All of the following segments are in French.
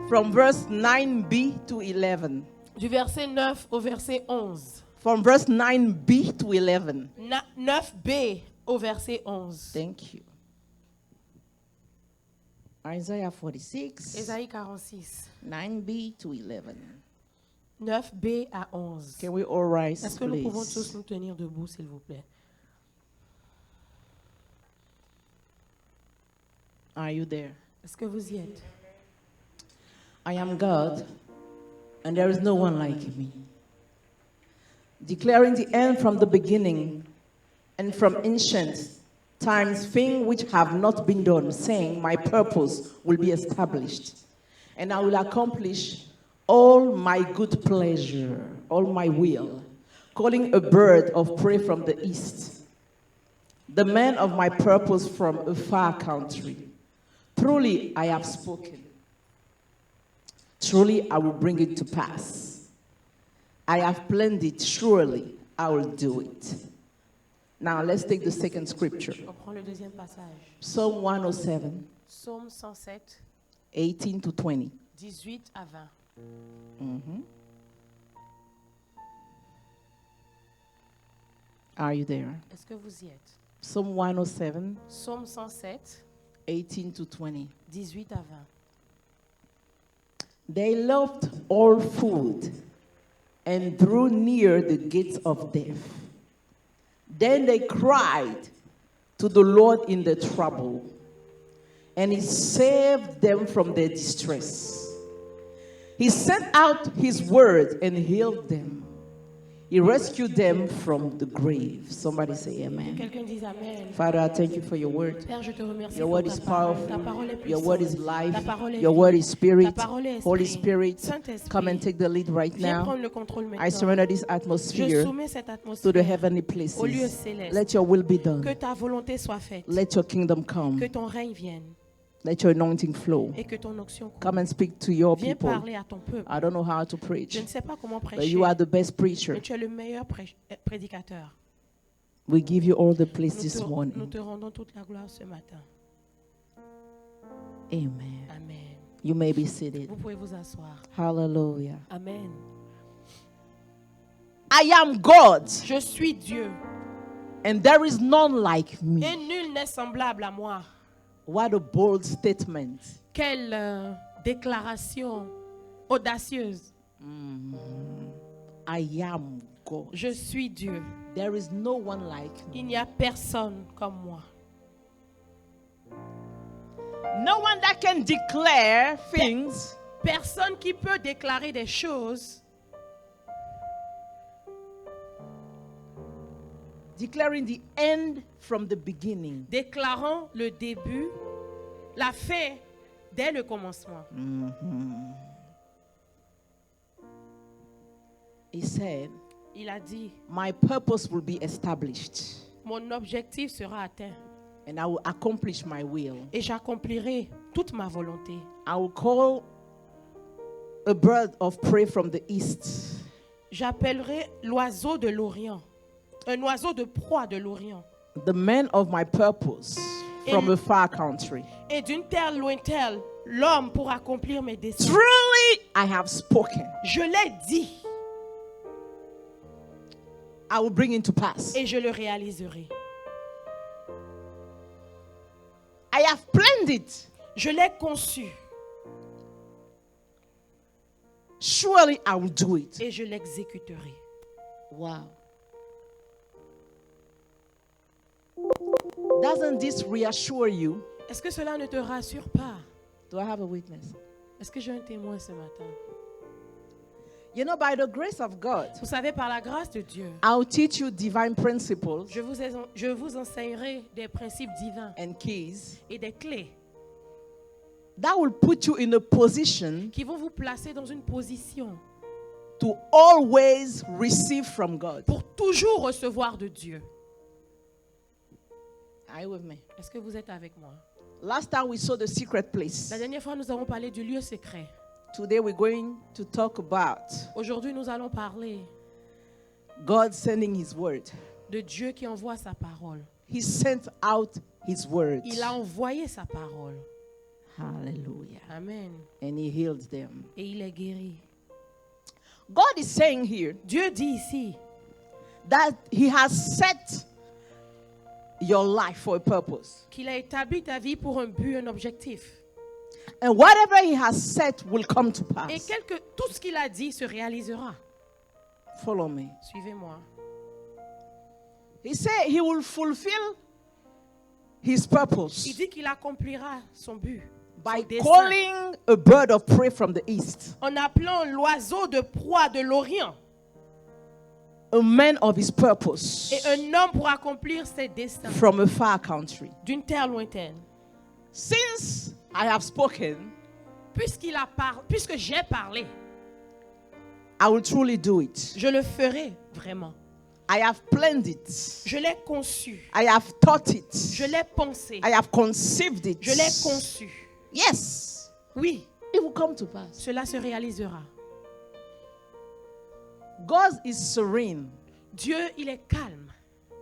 From verse 9b to 11. Du verset 9 au verset 11. From verse 9b to 11. 9b au verset 11. Thank you. Isaiah 46. Ésaïe 46. 9b to 11. 9b à 11. Can we all rise, Est-ce que nous pouvons please? tous nous tenir debout, s'il vous plaît? Are you there? Est-ce que vous y êtes? I am God, and there is no one like me. Declaring the end from the beginning, and from ancient times things which have not been done, saying, my purpose will be established, and I will accomplish all my good pleasure, all my will, calling a bird of prey from the east, the man of my purpose from a far country. Truly I have spoken. Truly I will bring it to pass. I have planned it. Surely I will do it. Now let's take the second scripture. On prend le deuxième passage. Psalm 107, Psaume 107, 18 to 20. 18 à 20. Are you there? Est-ce que vous y êtes? Psalm 107, Psaume 107, 18 to 20. 18 à 20. They loved all food and drew near the gates of death. Then they cried to the Lord in their trouble, and he saved them from their distress. He sent out his word and healed them. He rescued them from the grave. Somebody say amen. Quelqu'un dise Amen. Father, I thank you for your word. Père, je te remercie Your pour word ta is parole. Ta powerful. parole est Your puissante. word is life. Ta parole est Your vie. word is spirit. Ta parole est Holy esprit. Spirit, Saint-Esprit, come and take the lead right viens now. prendre le contrôle I maintenant. surrender this Je atmosphere soumets cette to atmosphère the heavenly au lieu places. céleste. Let your will be Que done. ta volonté soit faite. Let your kingdom come. Que ton règne vienne. Let your anointing flow. Et que ton onction coule. Come and speak to your Viens people. parler à ton peuple. I don't know how to Je preach, ne sais pas comment but prêcher, you are the best preacher. mais tu es le meilleur prédicateur. We give you all the praise Nous this te morning. rendons toute la gloire ce matin. Amen. Amen. You may be seated. Vous pouvez vous asseoir. Hallelujah. Amen. I am God, Je suis Dieu and there is none like et me. nul n'est semblable à moi. What a bold statement. Quelle déclaration audacieuse. I am God. Je suis Dieu. There is no one like me. Il n'y a personne comme moi. No one that can declare things Personne qui peut déclarer des choses declaring the end from the beginning. déclarant le début, la fin dès le commencement. He said, Il a dit, my purpose will be established, mon objectif sera atteint and I will accomplish my will. et j'accomplirai toute ma volonté. I will call a bird of prey from the east. J'appellerai l'oiseau de l'Orient, un oiseau de proie de l'Orient, The man of my purpose from a far country. et d'une terre lointaine, l'homme pour accomplir mes desseins. Truly I have spoken. Je l'ai dit I will bring it to pass. et je le réaliserai. I have planned it. Je l'ai conçu Surely I will do it. et je l'exécuterai. Wow. Doesn't this reassure you? Est-ce que cela ne te rassure pas? Do I have a witness? Est-ce que j'ai un témoin ce matin? You know, by the grace of God, Vous savez, par la grâce de Dieu, I'll teach you divine principles je vous enseignerai des principes divins and keys et des clés that will put you in a position qui vont vous placer dans une position to always receive from God. pour toujours recevoir de Dieu. Are you with me? Est-ce que vous êtes avec moi? Last time we saw the secret place. La dernière fois, nous avons parlé du lieu secret. Today we're going to talk about Aujourd'hui, nous allons parler God sending His word. de Dieu qui envoie sa parole. He sent out His word. Il a envoyé sa parole. Hallelujah. Amen. and he healed them. Et il est guéri. God is saying here Dieu dit ici that he has set your life for a purpose. qu'il a établi ta vie pour un but, un objectif. And whatever he has set will come to Et pass. tout ce qu'il a dit se réalisera. Follow me. Suivez-moi. He said he will fulfill his Il purpose dit qu'il accomplira son but. by son dessein, calling a bird of prey from the east, en appelant l'oiseau de proie de l'Orient a man of his purpose et un homme pour accomplir ses desseins from a far country. d'une terre lointaine. Since I have spoken, Puisque j'ai parlé, I will truly do it. je le ferai vraiment. I have planned it. Je l'ai conçu. I have thought it. Je l'ai pensé. I have conceived it. Je l'ai conçu. Yes, Oui, it will come to pass. cela se réalisera. God is serene. Dieu, il est calme.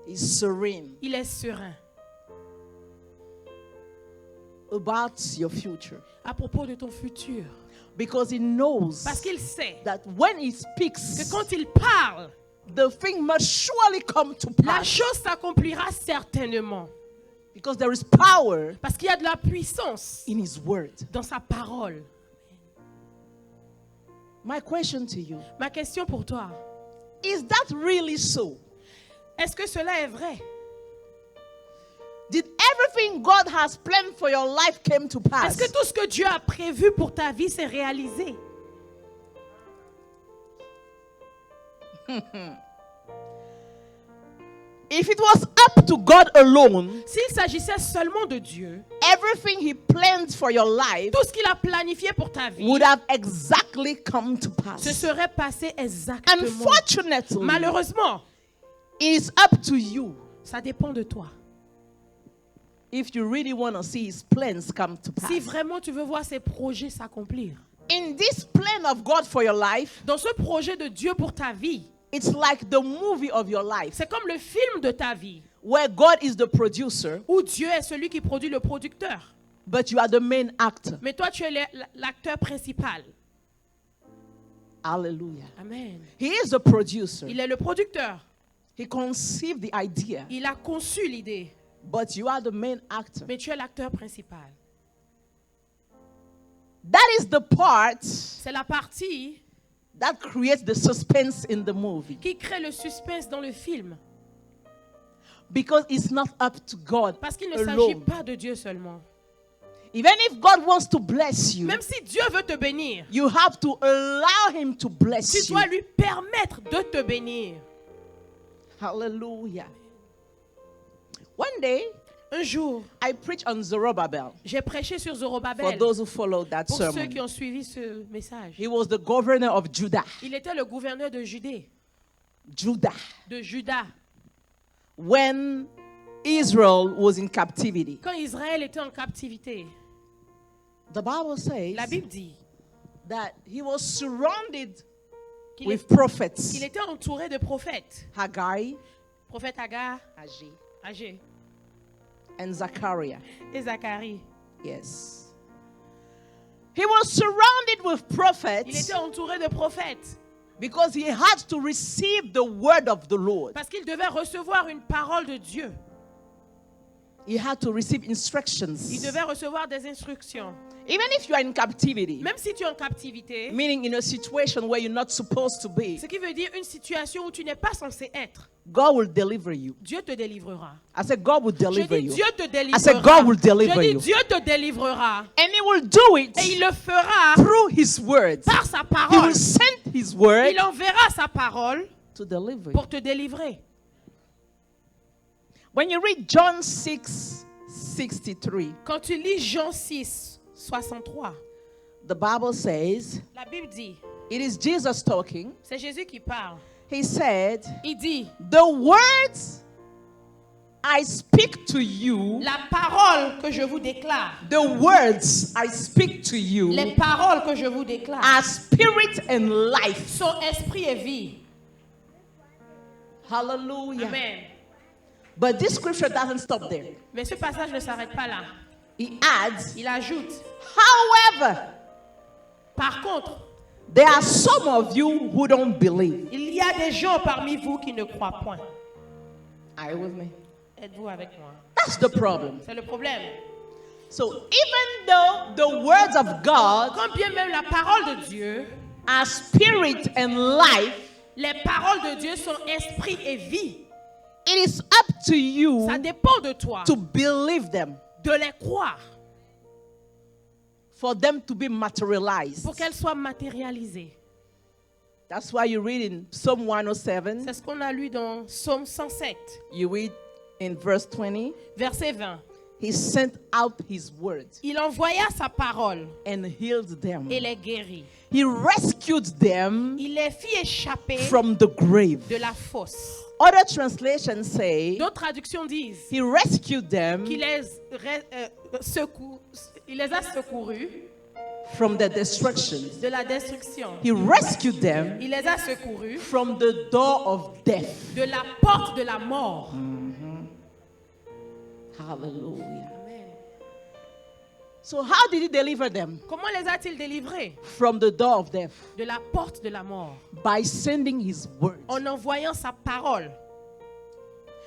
He's serene Il est serein about your future à propos de ton futur. because he knows Parce qu'il sait that when he que speaks, quand il parle, the thing must surely come to la pass chose s'accomplira certainement. because there is power Parce qu'il y a de la puissance in his word. dans sa parole. My question to you, Ma question pour toi, is that really so? est-ce que cela est vrai? Did everything God has planned for your life came to pass? Est-ce que tout ce que Dieu a prévu pour ta vie s'est réalisé? If it was up to God alone, S'il s'agissait seulement de Dieu, everything he planned for your life tout ce qu'il a planifié pour ta vie would have exactly come to se pass. serait passé exactement. Unfortunately, Malheureusement, it is up to you ça dépend de toi. if you really want to see his plans come to pass. Si vraiment tu veux voir ces projets s'accomplir. In this plan of God for your life, Dans ce projet de Dieu pour ta vie, it's like the movie of your life c'est comme le film de ta vie, where God is the producer, où Dieu est celui qui produit le producteur. but you are the main actor. Mais toi, tu es l'acteur principal. Hallelujah. Amen. He is the producer. Il est le producteur. He conceived the idea, Il a conçu l'idée. but you are the main actor. Mais tu es l'acteur principal. That is the part C'est la partie that creates the suspense in the movie, qui crée le suspense dans le film. because it's not up to God Parce qu'il ne s'agit alone. pas de Dieu seulement. Even if God wants to bless you, Même si Dieu veut te bénir, you have to allow him to tu bless you. dois lui permettre de te bénir. Hallelujah. One day, Un jour, I preached on Zerubbabel. j'ai prêché sur For Zorobabel. those who followed that Pour ceux sermon, qui ont suivi ce message. he was the governor of Judah. Il était le gouverneur de Judée, Judah, de Juda, when Israel was in captivity. quand Israël était en captivité. The Bible La says Bible dit that he was surrounded qu'il with prophets. était entouré de prophètes. Haggai, Prophète Agar, Agé, Agé and Zachariah. et Zacharie. Yes. He was surrounded with Il prophets était entouré de prophètes because he had to receive the word of the Lord. parce qu'il devait recevoir une parole de Dieu. He had to receive Il instructions. devait recevoir des instructions. Even if you are in captivity, Même si tu es en captivité, meaning in a situation where you're not supposed to be, ce qui veut dire une situation où tu n'es pas censé être, God will deliver you. Dieu te délivrera. I said, God will Je deliver dis you. Dieu te I said, God will délivrera. deliver Je you. dis Dieu te délivrera. And he will do it Et il le fera through his words. par sa He parole. will send his word Il enverra sa parole to deliver you. pour te délivrer. When you read John 6:63, Quand tu lis Jean 6, 63, the Bible says, la Bible dit, it is Jesus talking. c'est Jésus qui parle. He said, Il dit, the words I speak to you, la parole que je vous déclare, the words I speak to you les paroles que je vous déclare are spirit and life. sont esprit et vie. Hallelujah. Amen. But this scripture doesn't stop there. Mais ce passage ne s'arrête pas là. he adds, il ajoute, however, par contre, there are some of you who don't believe. il y a des gens parmi vous qui ne croient point. Are you with me? Êtes-vous avec moi? That's the problem. C'est le problème. So even though the words of God Quand bien même la parole de Dieu, are spirit and life, les paroles de Dieu sont esprit et vie. it is up to you Ça dépend de toi to believe them, de les croire for them to be materialized. pour qu'elles soient matérialisées. That's why you read in Psalm 107, C'est ce qu'on a lu dans Psaume 107, you read in verse 20, verset 20. he sent out his words Il envoya sa parole and healed them. et les guérit. He rescued them Il les fit échapper from the grave. de la fosse. Other translations say D'autres traductions disent he rescued them qu'il il les a secourus from the destruction. de la destruction. He rescued them Il les a secourus from the door of death. de la porte de la mort. Hallelujah. Amen. So how did he deliver them Comment les a-t-il délivrés from the door of death? de la porte de la mort? By sending his word. En envoyant sa parole.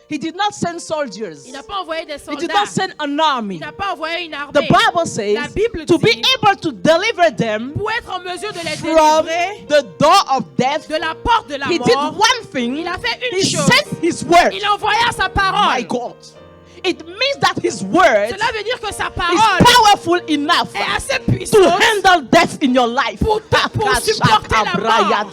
He did not send soldiers. Il n'a pas envoyé des He did soldats. not send an army. Il n'a pas envoyé une The armée. Bible La says Bible to be dit, able to deliver them pour être en mesure de les from délivrer the door of death, de la porte de la he did mort, one thing. il a fait une He chose. sent his word. Il envoya sa parole. My God. It means that his word Cela veut dire que sa is parole powerful enough est assez to puissante handle death in your life. pour supporter la mort.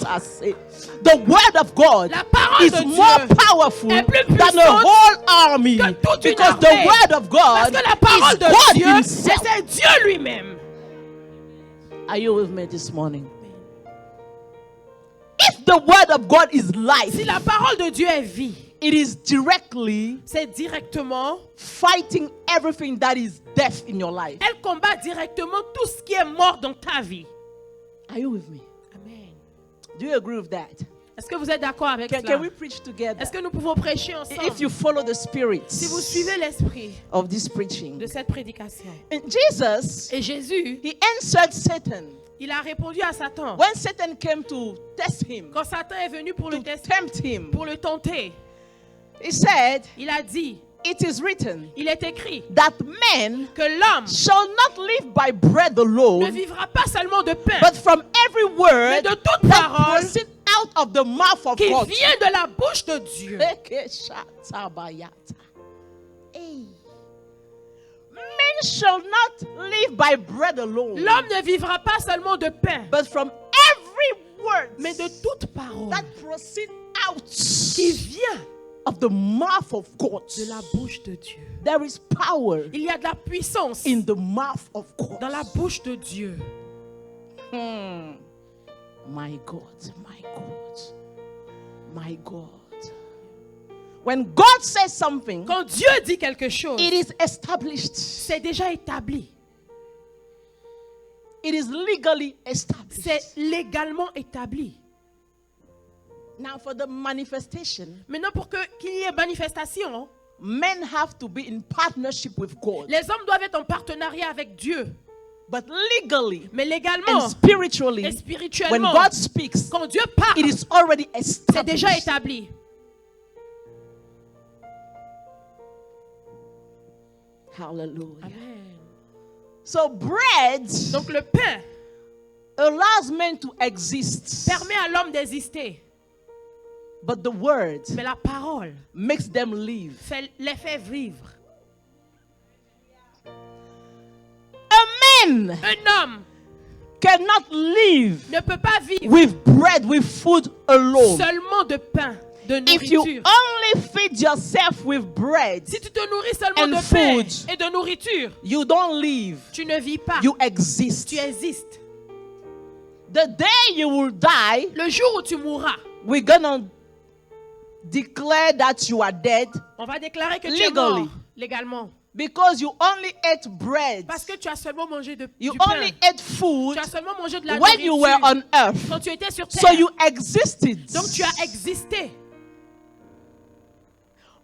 The word of God La parole is de more Dieu powerful est plus than a puissante whole army, que toute une because the armée. word of Parce God que la parole is de God Dieu, himself. c'est Dieu lui-même. Are you with me this morning? If the word of God is life, Si la parole de Dieu est vie, it is directly c'est directement, fighting everything that is death in your life. elle combat directement tout ce qui est mort dans ta vie. Are you with me? Amen. Do you agree with that? Est-ce que vous êtes d'accord avec Can cela? we preach together? Est-ce que nous pouvons prêcher If ensemble? you follow the spirit Si vous suivez l'esprit of this preaching. de cette prédication. And Jesus, Et Jésus, he answered Satan. il a répondu à Satan. When Satan came to test him, Quand Satan est venu pour le to tester, tempt him, pour le tenter, he said, il a dit, it is written il est écrit that man que l'homme shall not live by bread ne alone, vivra pas seulement de pain, but from every mais word de toute that parole proceeds out of the mouth of qui God. vient de la bouche de Dieu. Hey. Men shall not live by bread alone, L'homme ne vivra pas seulement de pain, but from every word mais de toute parole that proceeds out qui vient of the mouth of God. de la bouche de Dieu. There is power Il y a de la puissance in the mouth of God. dans la bouche de Dieu. My God, my God, my God. When God says something, Quand Dieu dit quelque chose, it is established. c'est déjà établi. It is legally established. C'est légalement établi. Now, for the manifestation, Maintenant, pour qu'il y ait manifestation, men have to be in partnership with God. les hommes doivent être en partenariat avec Dieu. But legally Mais and légalement spiritually, et when spirituellement, God speaks, quand Dieu parle, it is already c'est déjà established. établi. Hallelujah. Amen. So bread Donc le pain allows men to exist, permet à l'homme d'exister. but the word Mais la parole makes them live. les fait vivre. A man Un homme cannot live ne peut pas vivre with bread, with food alone. seulement de pain, de If you nourriture. only feed yourself with bread, Si tu te nourris seulement and de pain food, et de nourriture, you don't live, tu ne vis pas. you exist. Tu existes. The day you will die, Le jour où tu mourras, we're gonna declare that you are dead on va déclarer que tu es Legally. mort légalement. because you only ate bread. Parce que tu as seulement mangé You du pain. only ate food Tu as seulement mangé de la when you were nourriture on earth. quand tu étais sur terre. So you existed. Donc tu as existé.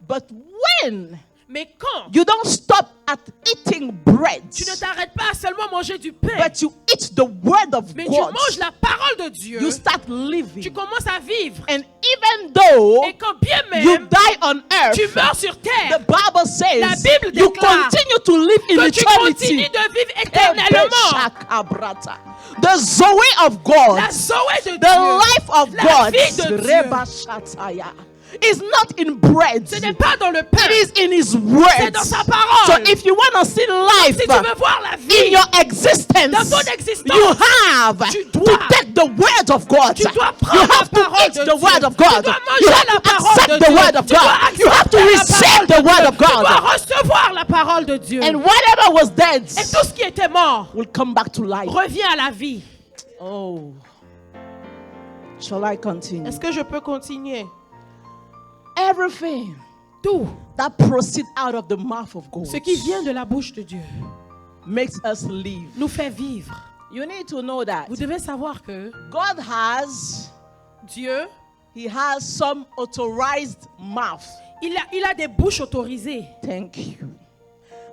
But when Mais quand you don't stop at eating bread, tu ne t'arrêtes pas à seulement manger du pain, but you eat the word of mais tu God, manges la parole de Dieu, you start tu living. commences à vivre. And even though Et quand bien you même die on tu earth, meurs sur the terre, Bible La says Bible you déclare continue to live in que tu continues eternity. de vivre éternellement. Ebeshakabrata. The Zoe of God, La Zoé de the Dieu, life of la God, vie de Dieu, Rebashataya, is not in bread. ce n'est pas dans le pain, It is in His c'est word. dans sa So parole. if you want to see life Si tu veux voir la in vie your existence, dans ton existence, you have tu to dois- take the word of God. tu dois You prendre la have to parole eat de the Dieu. word of Tu God. dois You manger have la to parole de accept the Dieu. word of Tu dois God. You have to accepter la receive parole the de word Dieu. of Tu dois God. recevoir la parole de Dieu. And whatever was dead Et tout ce qui était mort will come back to life. revient à la vie. Oh. Shall I continue? Est-ce que je peux continuer? Everything Tout that proceeds out of the mouth of God ce qui vient de la bouche de Dieu makes us live. nous fait vivre. You need to know that Vous devez savoir que God has, Dieu, He has some authorized mouth. il a des bouches autorisées. Thank you.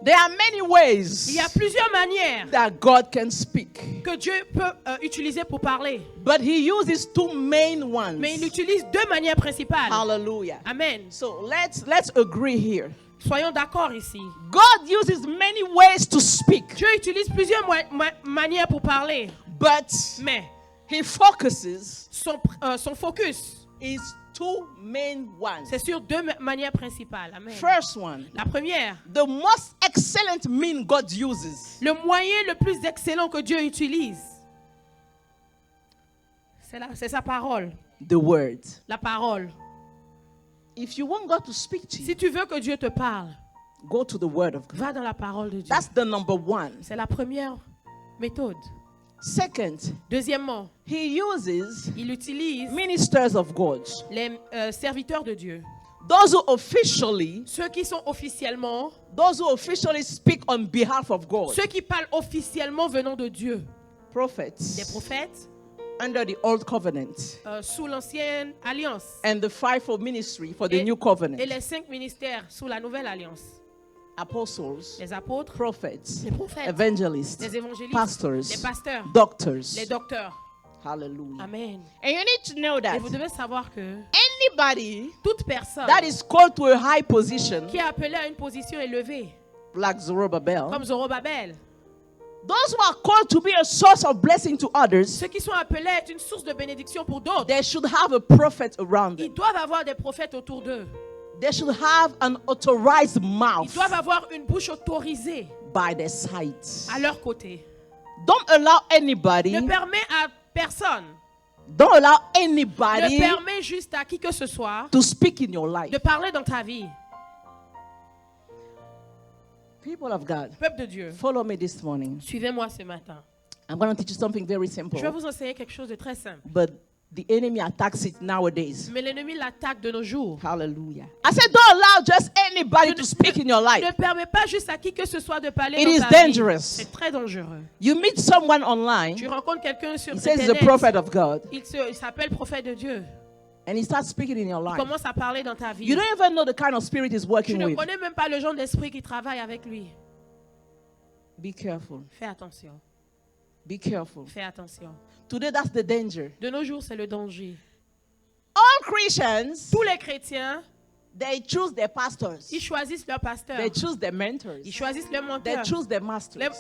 There are many ways Il y a plusieurs manières that God can speak, que Dieu peut utiliser pour parler. but He uses two main ones. Mais il utilise deux manières principales. Hallelujah. Amen. So let's agree here. Soyons d'accord ici. God uses many ways to speak, Dieu utilise plusieurs manières pour parler. but Mais He focuses son focus, is two main ones. c'est sur deux manières principales. Amen. First one, La première, the most excellent mean God uses le moyen le plus excellent que Dieu utilise, c'est sa parole. the word. La parole. If you want God to speak to you, Si tu veux que Dieu te parle, go to the word of God. va dans la parole de Dieu. That's the number one. C'est la première méthode. Second, Deuxièmement, He uses il utilise ministers of God, les serviteurs de Dieu. those who officially speak on behalf of God. Ceux qui parlent officiellement venant de Dieu. Des Prophets prophètes under the old covenant sous l'ancienne alliance. and the fivefold ministry for the Et- new Et covenant. les 5 ministères sous la nouvelle alliance. Apostles, Les apôtres, prophets, les prophètes, evangelists, les évangélistes, pastors, les pasteurs, doctors. les docteurs. Hallelujah. Amen. And you need to know Et that vous devez savoir que anybody toute personne that is called to a high position, qui est appelée à une position élevée, like Zerubbabel, comme Zorobabel, those who are called to be a source of blessing to others, ceux qui sont appelés à être une source de bénédiction pour d'autres, they should have a prophet around ils them. doivent avoir des prophètes autour d'eux. They should have an authorized Ils mouth doivent avoir une bouche autorisée by their side. à leur côté. Don't allow anybody, Ne permet à personne, don't allow ne anybody permet juste à qui que ce soit to speak in your life. de parler dans ta vie. People of God, Peuple de Dieu, follow me this morning. suivez-moi ce matin. I'm going to teach you something very simple, Je vais vous enseigner quelque chose de très simple. but the enemy attacks it nowadays. Mais l'ennemi l'attaque de nos jours. Hallelujah. I said, don't allow just anybody to speak in your life. Ne permet pas juste à qui que ce soit de parler It dans is ta dangerous. vie. C'est très dangereux. You meet someone Tu online, rencontres quelqu'un sur he says he's a Internet. prophet of God, Il s'appelle prophète de Dieu. and he starts speaking in your Il life. commence à parler dans ta vie. You don't even know the kind of spirit he's Tu working ne with. connais même pas le genre d'esprit qui travaille avec lui. Be careful. Fais attention. Be careful. Fais attention. Today, that's the danger. De nos jours, c'est le danger. All Christians, Tous les chrétiens, they choose their pastors, ils choisissent leur pasteur. they choose their mentors, Ils choisissent leur they menteur. choose their masters.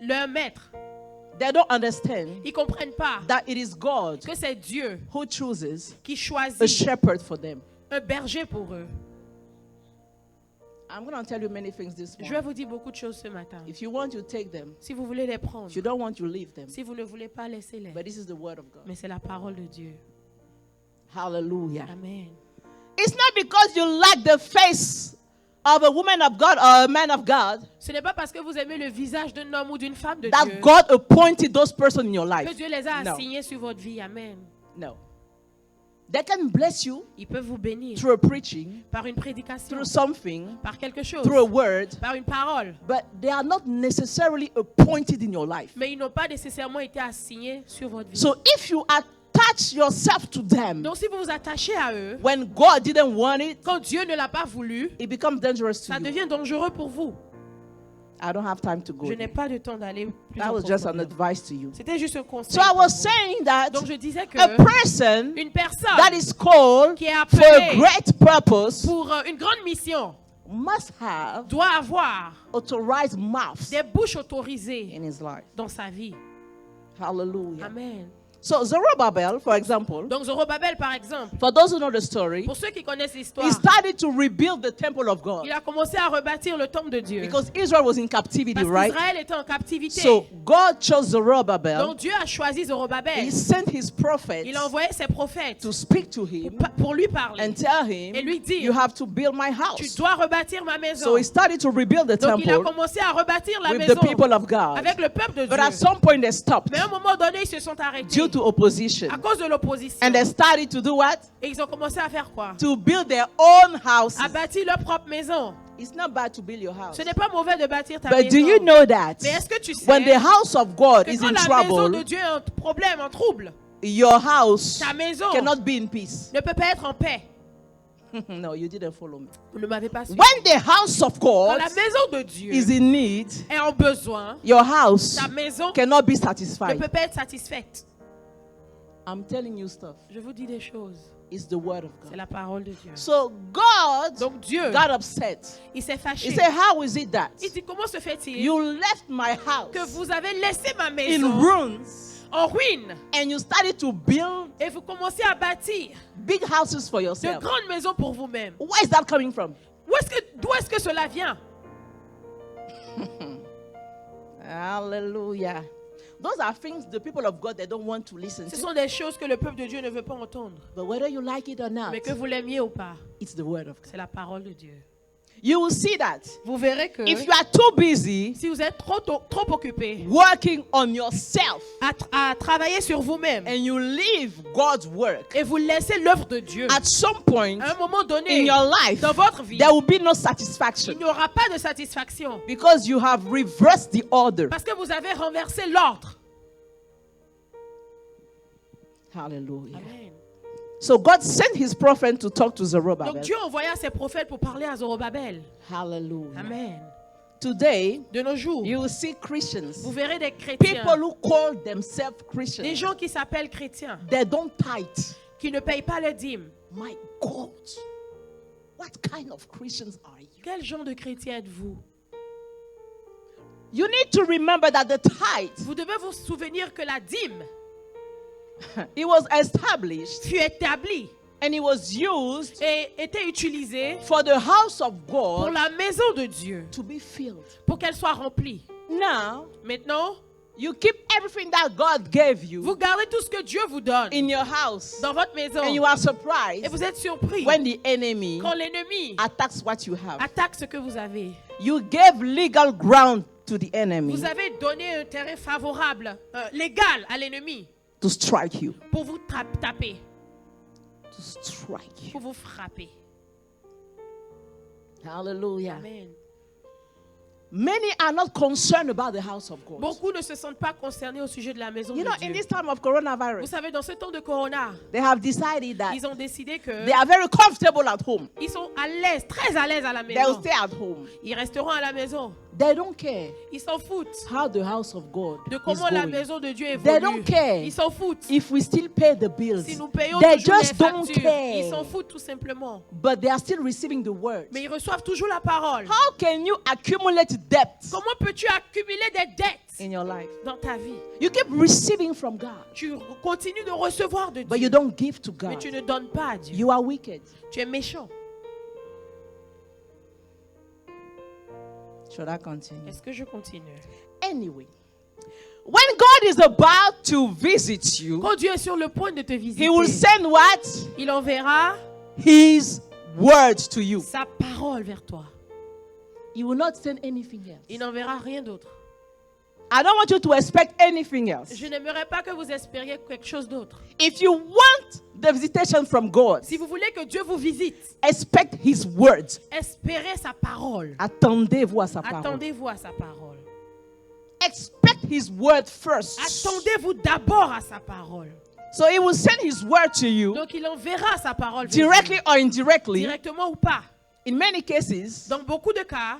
Leur maître. They don't understand Ils ne comprennent pas that it is God que c'est Dieu who chooses qui a choisit shepherd for them. un berger pour eux. I'm going to tell you many things this Je vais morning. vous dire beaucoup de choses ce matin. If you want, you take them. Si vous voulez les prendre, If you don't want, you leave them. si vous ne voulez pas, laissez-les. But this is the word of God. Mais c'est la parole de Dieu. Hallelujah. Amen. It's not because you like the face of a woman of God or a man of God Ce n'est pas parce que vous aimez le visage d'un homme ou d'une femme de that Dieu God appointed those persons in your life. que Dieu les a No. assignés sur votre vie. Amen. No. They can bless you Ils peuvent vous bénir through a preaching, par une prédication, through something, par quelque chose, through a word, par une parole. but they are not necessarily appointed in your life. Mais ils n'ont pas nécessairement été assignés sur votre vie. So if you are attach yourself to them Donc si vous vous attachez à eux, when God didn't want it, quand Dieu ne l'a pas voulu, it becomes dangerous to ça you. devient dangereux pour vous. I don't have time to go Je there. n'ai pas de temps d'aller plus That en was just an profondeur. advice to you. C'était juste un conseil. So I pour was vous. saying that Donc je disais que a person une personne that is called qui est for a appelée great purpose pour une grande mission must have doit avoir authorized mouths des bouches autorisées in his life. dans sa vie. Hallelujah. Amen. So Zerubbabel, for example, Donc Zorobabel, par exemple, for those who know the story, pour ceux qui connaissent l'histoire, he started to rebuild the temple of God il a commencé à rebâtir le temple de Dieu. because Israel was in captivity, Parce right? qu'Israël était en captivité. So God chose Zerubbabel. Donc Dieu a choisi Zorobabel. He sent his prophets Il a envoyé ses prophètes to speak to him pour lui parler and tell him, et lui dire, you have to build my tu house. dois rebâtir ma maison. So he started to rebuild the Donc il a temple commencé à rebâtir la with maison the people of God. avec le peuple de But at Dieu. some point they stopped Mais à un moment donné, ils se sont arrêtés due to opposition. à cause de l'opposition. And they started to do what? Et ils ont commencé à faire quoi? To build their own houses. À bâtir leur propre maison. It's not bad to build your house. Ce n'est pas mauvais de bâtir ta But maison. do you know that Mais est-ce que tu sais when the house of God que is quand in la maison de trouble, Dieu est en problème, en trouble, your house ta maison cannot be in peace? ne peut pas être en paix? No, you didn't follow me. Vous ne m'avez pas suivi. When the house of Quand God la maison de Dieu is in need, est en besoin, your house ta maison cannot be ne satisfied. peut pas être satisfaite. I'm telling you stuff. Je vous dis des choses. It's the word of C'est God. la parole de Dieu. So God Donc Dieu, got upset. il s'est He fâché. said, how is it that Il dit, comment se fait-il you left my house que vous avez laissé ma in maison ruins en ruine and you started to build et vous commencez à bâtir big houses for de yourself? grandes maisons pour vous-même? Where is that coming from? D'où est-ce que cela vient? Hallelujah. Those are things the people of God, they don't want to listen Ce to. sont des choses que le peuple de Dieu ne veut pas entendre. But whether you like it or not, Mais que vous l'aimiez ou pas, it's the word of God. c'est la parole de Dieu. You will see that Vous verrez que if you are too busy si vous êtes trop occupé working on yourself à travailler sur vous-même and you leave God's work, et vous laissez l'œuvre de Dieu, at some point à un moment donné, in your life, dans votre vie, there will be no il satisfaction n'y aura pas de satisfaction because you have reversed the order. parce que vous avez renversé l'ordre. Hallelujah. Amen. So God sent his prophet to talk to Donc Zerubbabel. Dieu envoya ses prophètes pour parler à Zorobabel. Hallelujah. Amen. Today, De nos jours, you will see Christians, vous verrez des chrétiens, people who call themselves des Christians, gens qui s'appellent chrétiens, they don't tithe. qui ne payent pas le dîme. My God, what kind of Christians are you? Quel genre de chrétien êtes-vous? You need to remember that the tithe, Vous devez vous souvenir que la dîme it was established fut établie and it was used et était utilisée for the house of pour God la maison de Dieu, to be filled. pour qu'elle soit remplie. Now, Maintenant, you keep everything that God gave you vous gardez tout ce que Dieu vous donne in your house dans votre maison and you are et surprised vous êtes surpris when the enemy quand l'ennemi attacks what you have. attaque ce que vous avez. You gave legal ground to the enemy Vous avez donné un terrain favorable, légal à l'ennemi to strike you. pour vous taper, To strike you. pour vous frapper. Hallelujah. Amen. Many are not concerned about the house of God. Beaucoup ne se sentent pas concernés au sujet de la maison You de know, Dieu. in this time of Vous coronavirus, savez, dans ce temps de corona, they have decided that ils ont décidé que they are very comfortable at home. ils sont à l'aise, très à l'aise à la They'll maison. stay at home. Ils resteront à la maison. They don't care Ils s'en foutent how the house of God de is comment la going. maison de Dieu They évolue. don't care Ils s'en foutent. if we still pay the bills. Si nous payons They toujours les just don't factures, ils s'en care. foutent tout simplement. But they are still receiving the word. Mais ils reçoivent toujours la parole. How can you accumulate debts Comment peux-tu accumuler des dettes in your life? dans ta vie? You keep receiving from God, Tu continues de recevoir de but you Dieu, don't give to mais God. tu ne donnes pas à Dieu. You are wicked. Tu es méchant. Should I continue? Est-ce que je continue? Anyway, when God is about to visit you, Quand Dieu est sur le point de te He will visiter, send what? il enverra His word to you. sa parole vers toi. He will not send anything else. Il n'enverra rien d'autre. I don't want you to expect anything else. Je n'aimerais pas que vous espériez quelque chose d'autre. If you want the visitation from God, Si vous voulez que Dieu vous visite, expect His words. espérez sa parole. Attendez-vous à sa parole. Attendez-vous à sa parole. Expect expect his word first. Attendez-vous d'abord à sa parole. So he will send his word to you Donc il enverra sa parole vers directly vous, or indirectly. directement ou pas. In many cases, Dans beaucoup de cas,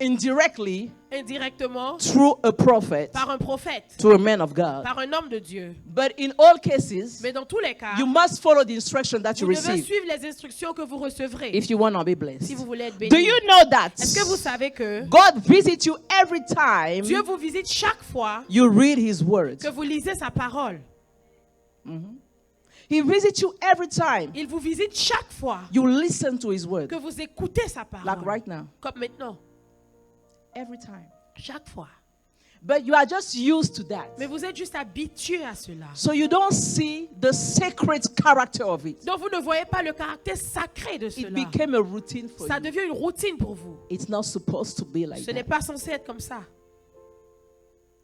indirectly indirectement, through a prophet, par un prophète, to a man of God. par un homme de Dieu. But in all cases, Mais dans tous les cas, you must follow the instruction that you vous devez receive suivre les instructions que vous recevrez if you want to be si blessed. vous voulez être Do béni. you know that Est-ce que vous savez que God visits you every time Dieu vous visite chaque fois you read his word? que vous lisez sa parole? He visits you every time Il vous visite chaque fois you listen to his word. que vous écoutez sa parole. Like right now. Comme maintenant. Every time. Chaque fois. But you are just used to that. Mais vous êtes juste habitué à cela. So you don't see the sacred character of it. Donc vous ne voyez pas le caractère sacré de It cela. became a routine for Ça you. devient une routine pour vous. It's not supposed to be like Ce n'est that. pas censé être comme ça.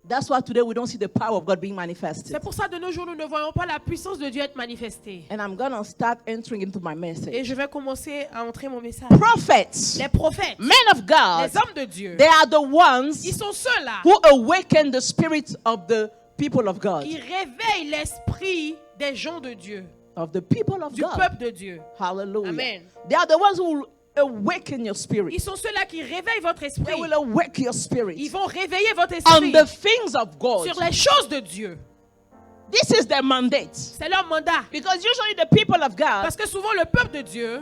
That's why today we don't see the power of God being manifested. C'est pour ça de nos jours, nous ne voyons pas la puissance de Dieu être manifestée. And I'm going to start entering into my Et message. je vais commencer à entrer mon message. Prophets, Les prophètes, men of God, les hommes de Dieu, they are the ones ils sont ceux-là who awaken the spirit of the people of God. qui réveillent l'esprit des gens de Dieu, Of the people of du God. peuple de Dieu. Hallelujah. Amen. They are the ones who will awaken your spirit. Ils sont ceux-là qui réveillent votre They esprit. will awake your Ils spirit vont réveiller votre on esprit the things of God. sur les choses de Dieu. This is their mandate. C'est leur mandat. Because usually the people of God, Parce que souvent le peuple de Dieu,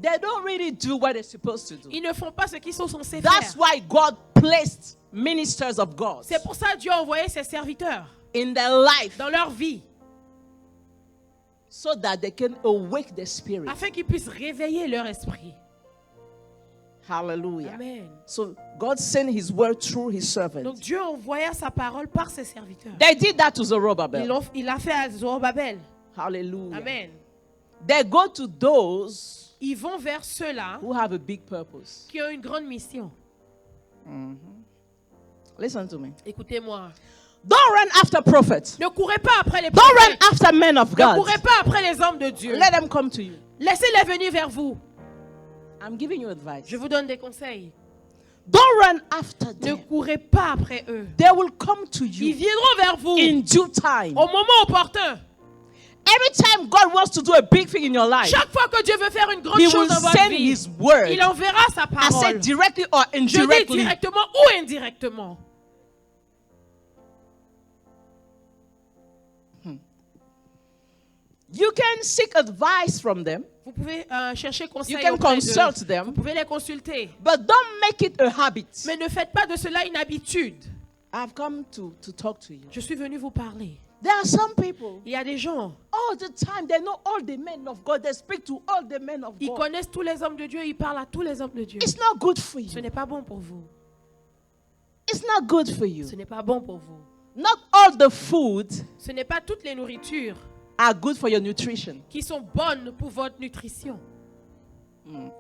they don't really do what they're supposed to do. ils ne font pas ce qu'ils sont censés That's faire. why God placed ministers of God C'est pour ça que Dieu a envoyé ses serviteurs in their life dans leur vie so that they can awake their spirit. afin qu'ils puissent réveiller leur esprit. Hallelujah. Amen. So God sent his word through his servant. Donc Dieu envoya sa parole par ses serviteurs. They did that to Zerubbabel. Il l'a fait à Zorobabel. Hallelujah. Amen. They go to those Ils vont vers ceux-là who have a big purpose. qui ont une grande mission. Listen to me. Écoutez-moi. Don't run after prophets. Ne courez pas après les Don't run prophètes. after men of Ne God. courez pas après les hommes de Dieu. Let them come to you. Laissez-les venir vers vous. I'm giving you advice. Je vous donne des conseils. Don't run after Ne them. courez pas après eux. They will come to Ils you viendront vers vous in due time. au moment opportun. Every time God wants to do a big thing in your life, Chaque fois que Dieu veut faire une grande He chose will dans votre send vie, His word. il enverra sa I said parole. directly or Je dis indirectly. directement ou indirectement. You can seek advice from them, Vous pouvez chercher conseil You can auprès consult d'eux. them. Vous pouvez les consulter. but don't make it a habit. Mais ne faites pas de cela une habitude. I've come to talk to you. Je suis venue vous parler. There are some people, Il y a des gens, all the time, they know all the men of God. They speak to all the men of ils God. connaissent tous les hommes de Dieu, ils parlent à tous les hommes de Dieu. It's not good for Ce you. n'est pas bon pour vous. It's not good for you. Ce n'est pas bon pour vous. Not all the food Ce n'est pas toutes les nourritures are good for your nutrition. qui sont bonnes pour votre nutrition. Even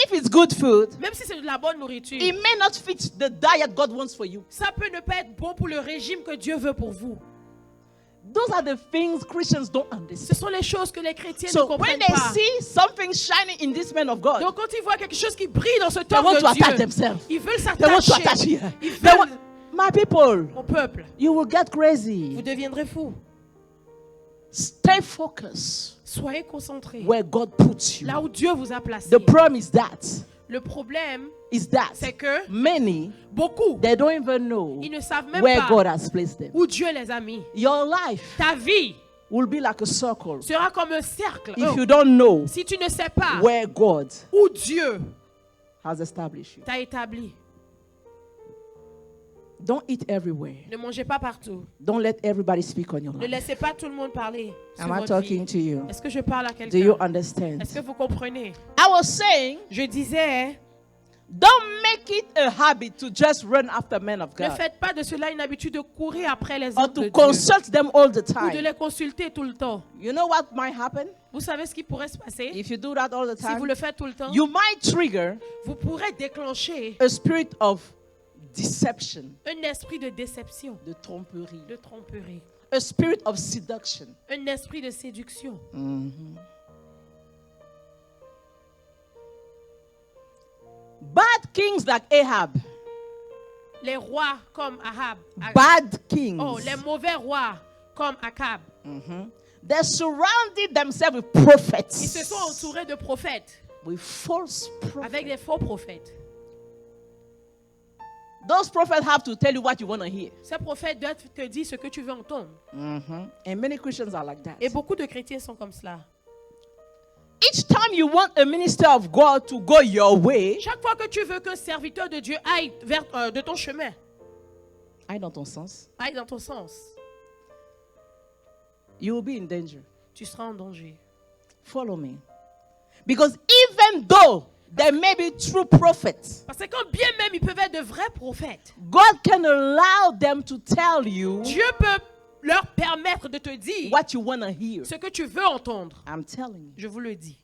if it's good food, Même si c'est de la bonne nourriture, it may not fit the diet God wants for you. ça peut ne pas être bon pour le régime que Dieu veut pour vous. Those are the things Christians don't Ce understand. sont les choses que les chrétiens ne So when comprennent they pas. see something shining in this man of God, Donc quand ils voient quelque chose qui brille dans ce they temple want to de attach Dieu, themselves. ils veulent They want to attach s'attacher. here. Ils They want, veulent, my people, mon peuple, you will get vous crazy. deviendrez fous. Stay focused Soyez concentrés. where God puts you. Là où Dieu vous a placé. The problem is Le problème, that c'est que many, beaucoup, they don't even know ils ne savent même where pas God has placed them. où Dieu les a mis. Your life Ta vie will be like a circle sera comme un cercle. if you don't know Si tu ne sais pas where God où Dieu has established you. t'a établi, Don't eat everywhere. ne mangez pas partout. Don't let everybody speak on your Ne life. laissez pas tout le monde parler sur Am I votre talking vie. to you? Est-ce que je parle à Do you quelqu'un? understand? Est-ce que vous comprenez? I was saying, Je disais, don't make it a habit to just run after men of ne God faites pas de cela une habitude de courir après les or hommes de to Dieu consult them all the ou de time. les consulter tout le temps. You know what might happen Vous savez ce qui pourrait se passer? if you do that all the Si vous time? le faites tout le temps, You might trigger vous pourrez déclencher a spirit of deception, un esprit de déception, de tromperie, de tromperie, a spirit of seduction. un esprit de séduction. Bad kings like Ahab, les rois comme Ahab. bad kings. Oh, les mauvais rois comme Akab. They surrounded themselves with Ils se prophets, sont entourés de prophètes, with false avec prophets. des faux prophètes. Those prophets have to tell you what you want to hear. Ces prophètes doivent te dire ce que tu veux entendre. And many Christians are like that. Et beaucoup de chrétiens sont comme cela. Each time you want a minister of God to go your way, Chaque fois que tu veux qu'un serviteur de Dieu aille vers de ton chemin, aille dans ton sens, aille dans ton sens, you will be in danger. tu seras en danger. Follow me. Because even though there may be true prophets, Parce que quand bien même ils peuvent être de vrais prophètes, God can allow them to tell you Dieu peut leur permettre de te dire what you want to hear. ce que tu veux entendre. I'm telling you. Je vous le dis.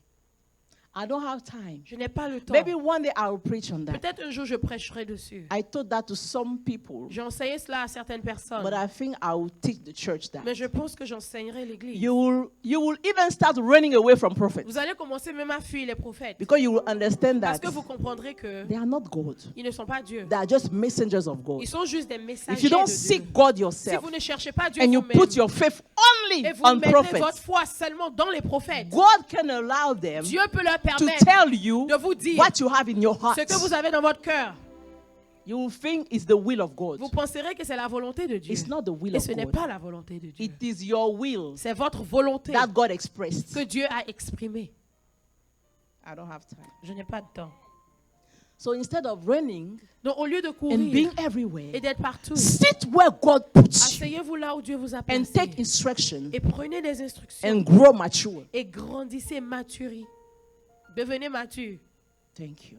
I don't have time. Je n'ai pas le temps. Maybe one day I'll preach on that. Peut-être un jour je prêcherai dessus. I taught that to some people, J'ai enseigné cela à certaines personnes. but I think I will teach the church that. Mais je pense que j'enseignerai l'église. You will even start running away from prophets Vous allez commencer même à fuir les prophètes. because you will understand Parce that que vous comprendrez que they are not God. ils ne sont pas Dieu. They are just messengers of God. Ils sont juste des If messagers you don't de Dieu. seek God Si yourself vous ne cherchez pas Dieu and you vous-même put your faith only et vous on mettez votre prophets, foi seulement dans les prophètes, God can allow them Dieu peut leur to permettre tell you de vous dire what you have in your heart. ce que vous avez dans votre cœur. You will think it's the will of God. Vous penserez que c'est la volonté de Dieu. It's not the will Et of ce n'est God. pas la volonté de Dieu. It is your will C'est votre volonté that God expressed. que Dieu a exprimée. I don't have time. Je n'ai pas de temps. So instead of running Donc au lieu de and courir being et everywhere, d'être partout, sit where God puts you asseyez-vous là où Dieu vous a and take placé instruction et prenez des instructions and grow mature. et grandissez, maturez. Devenez mature. Thank you.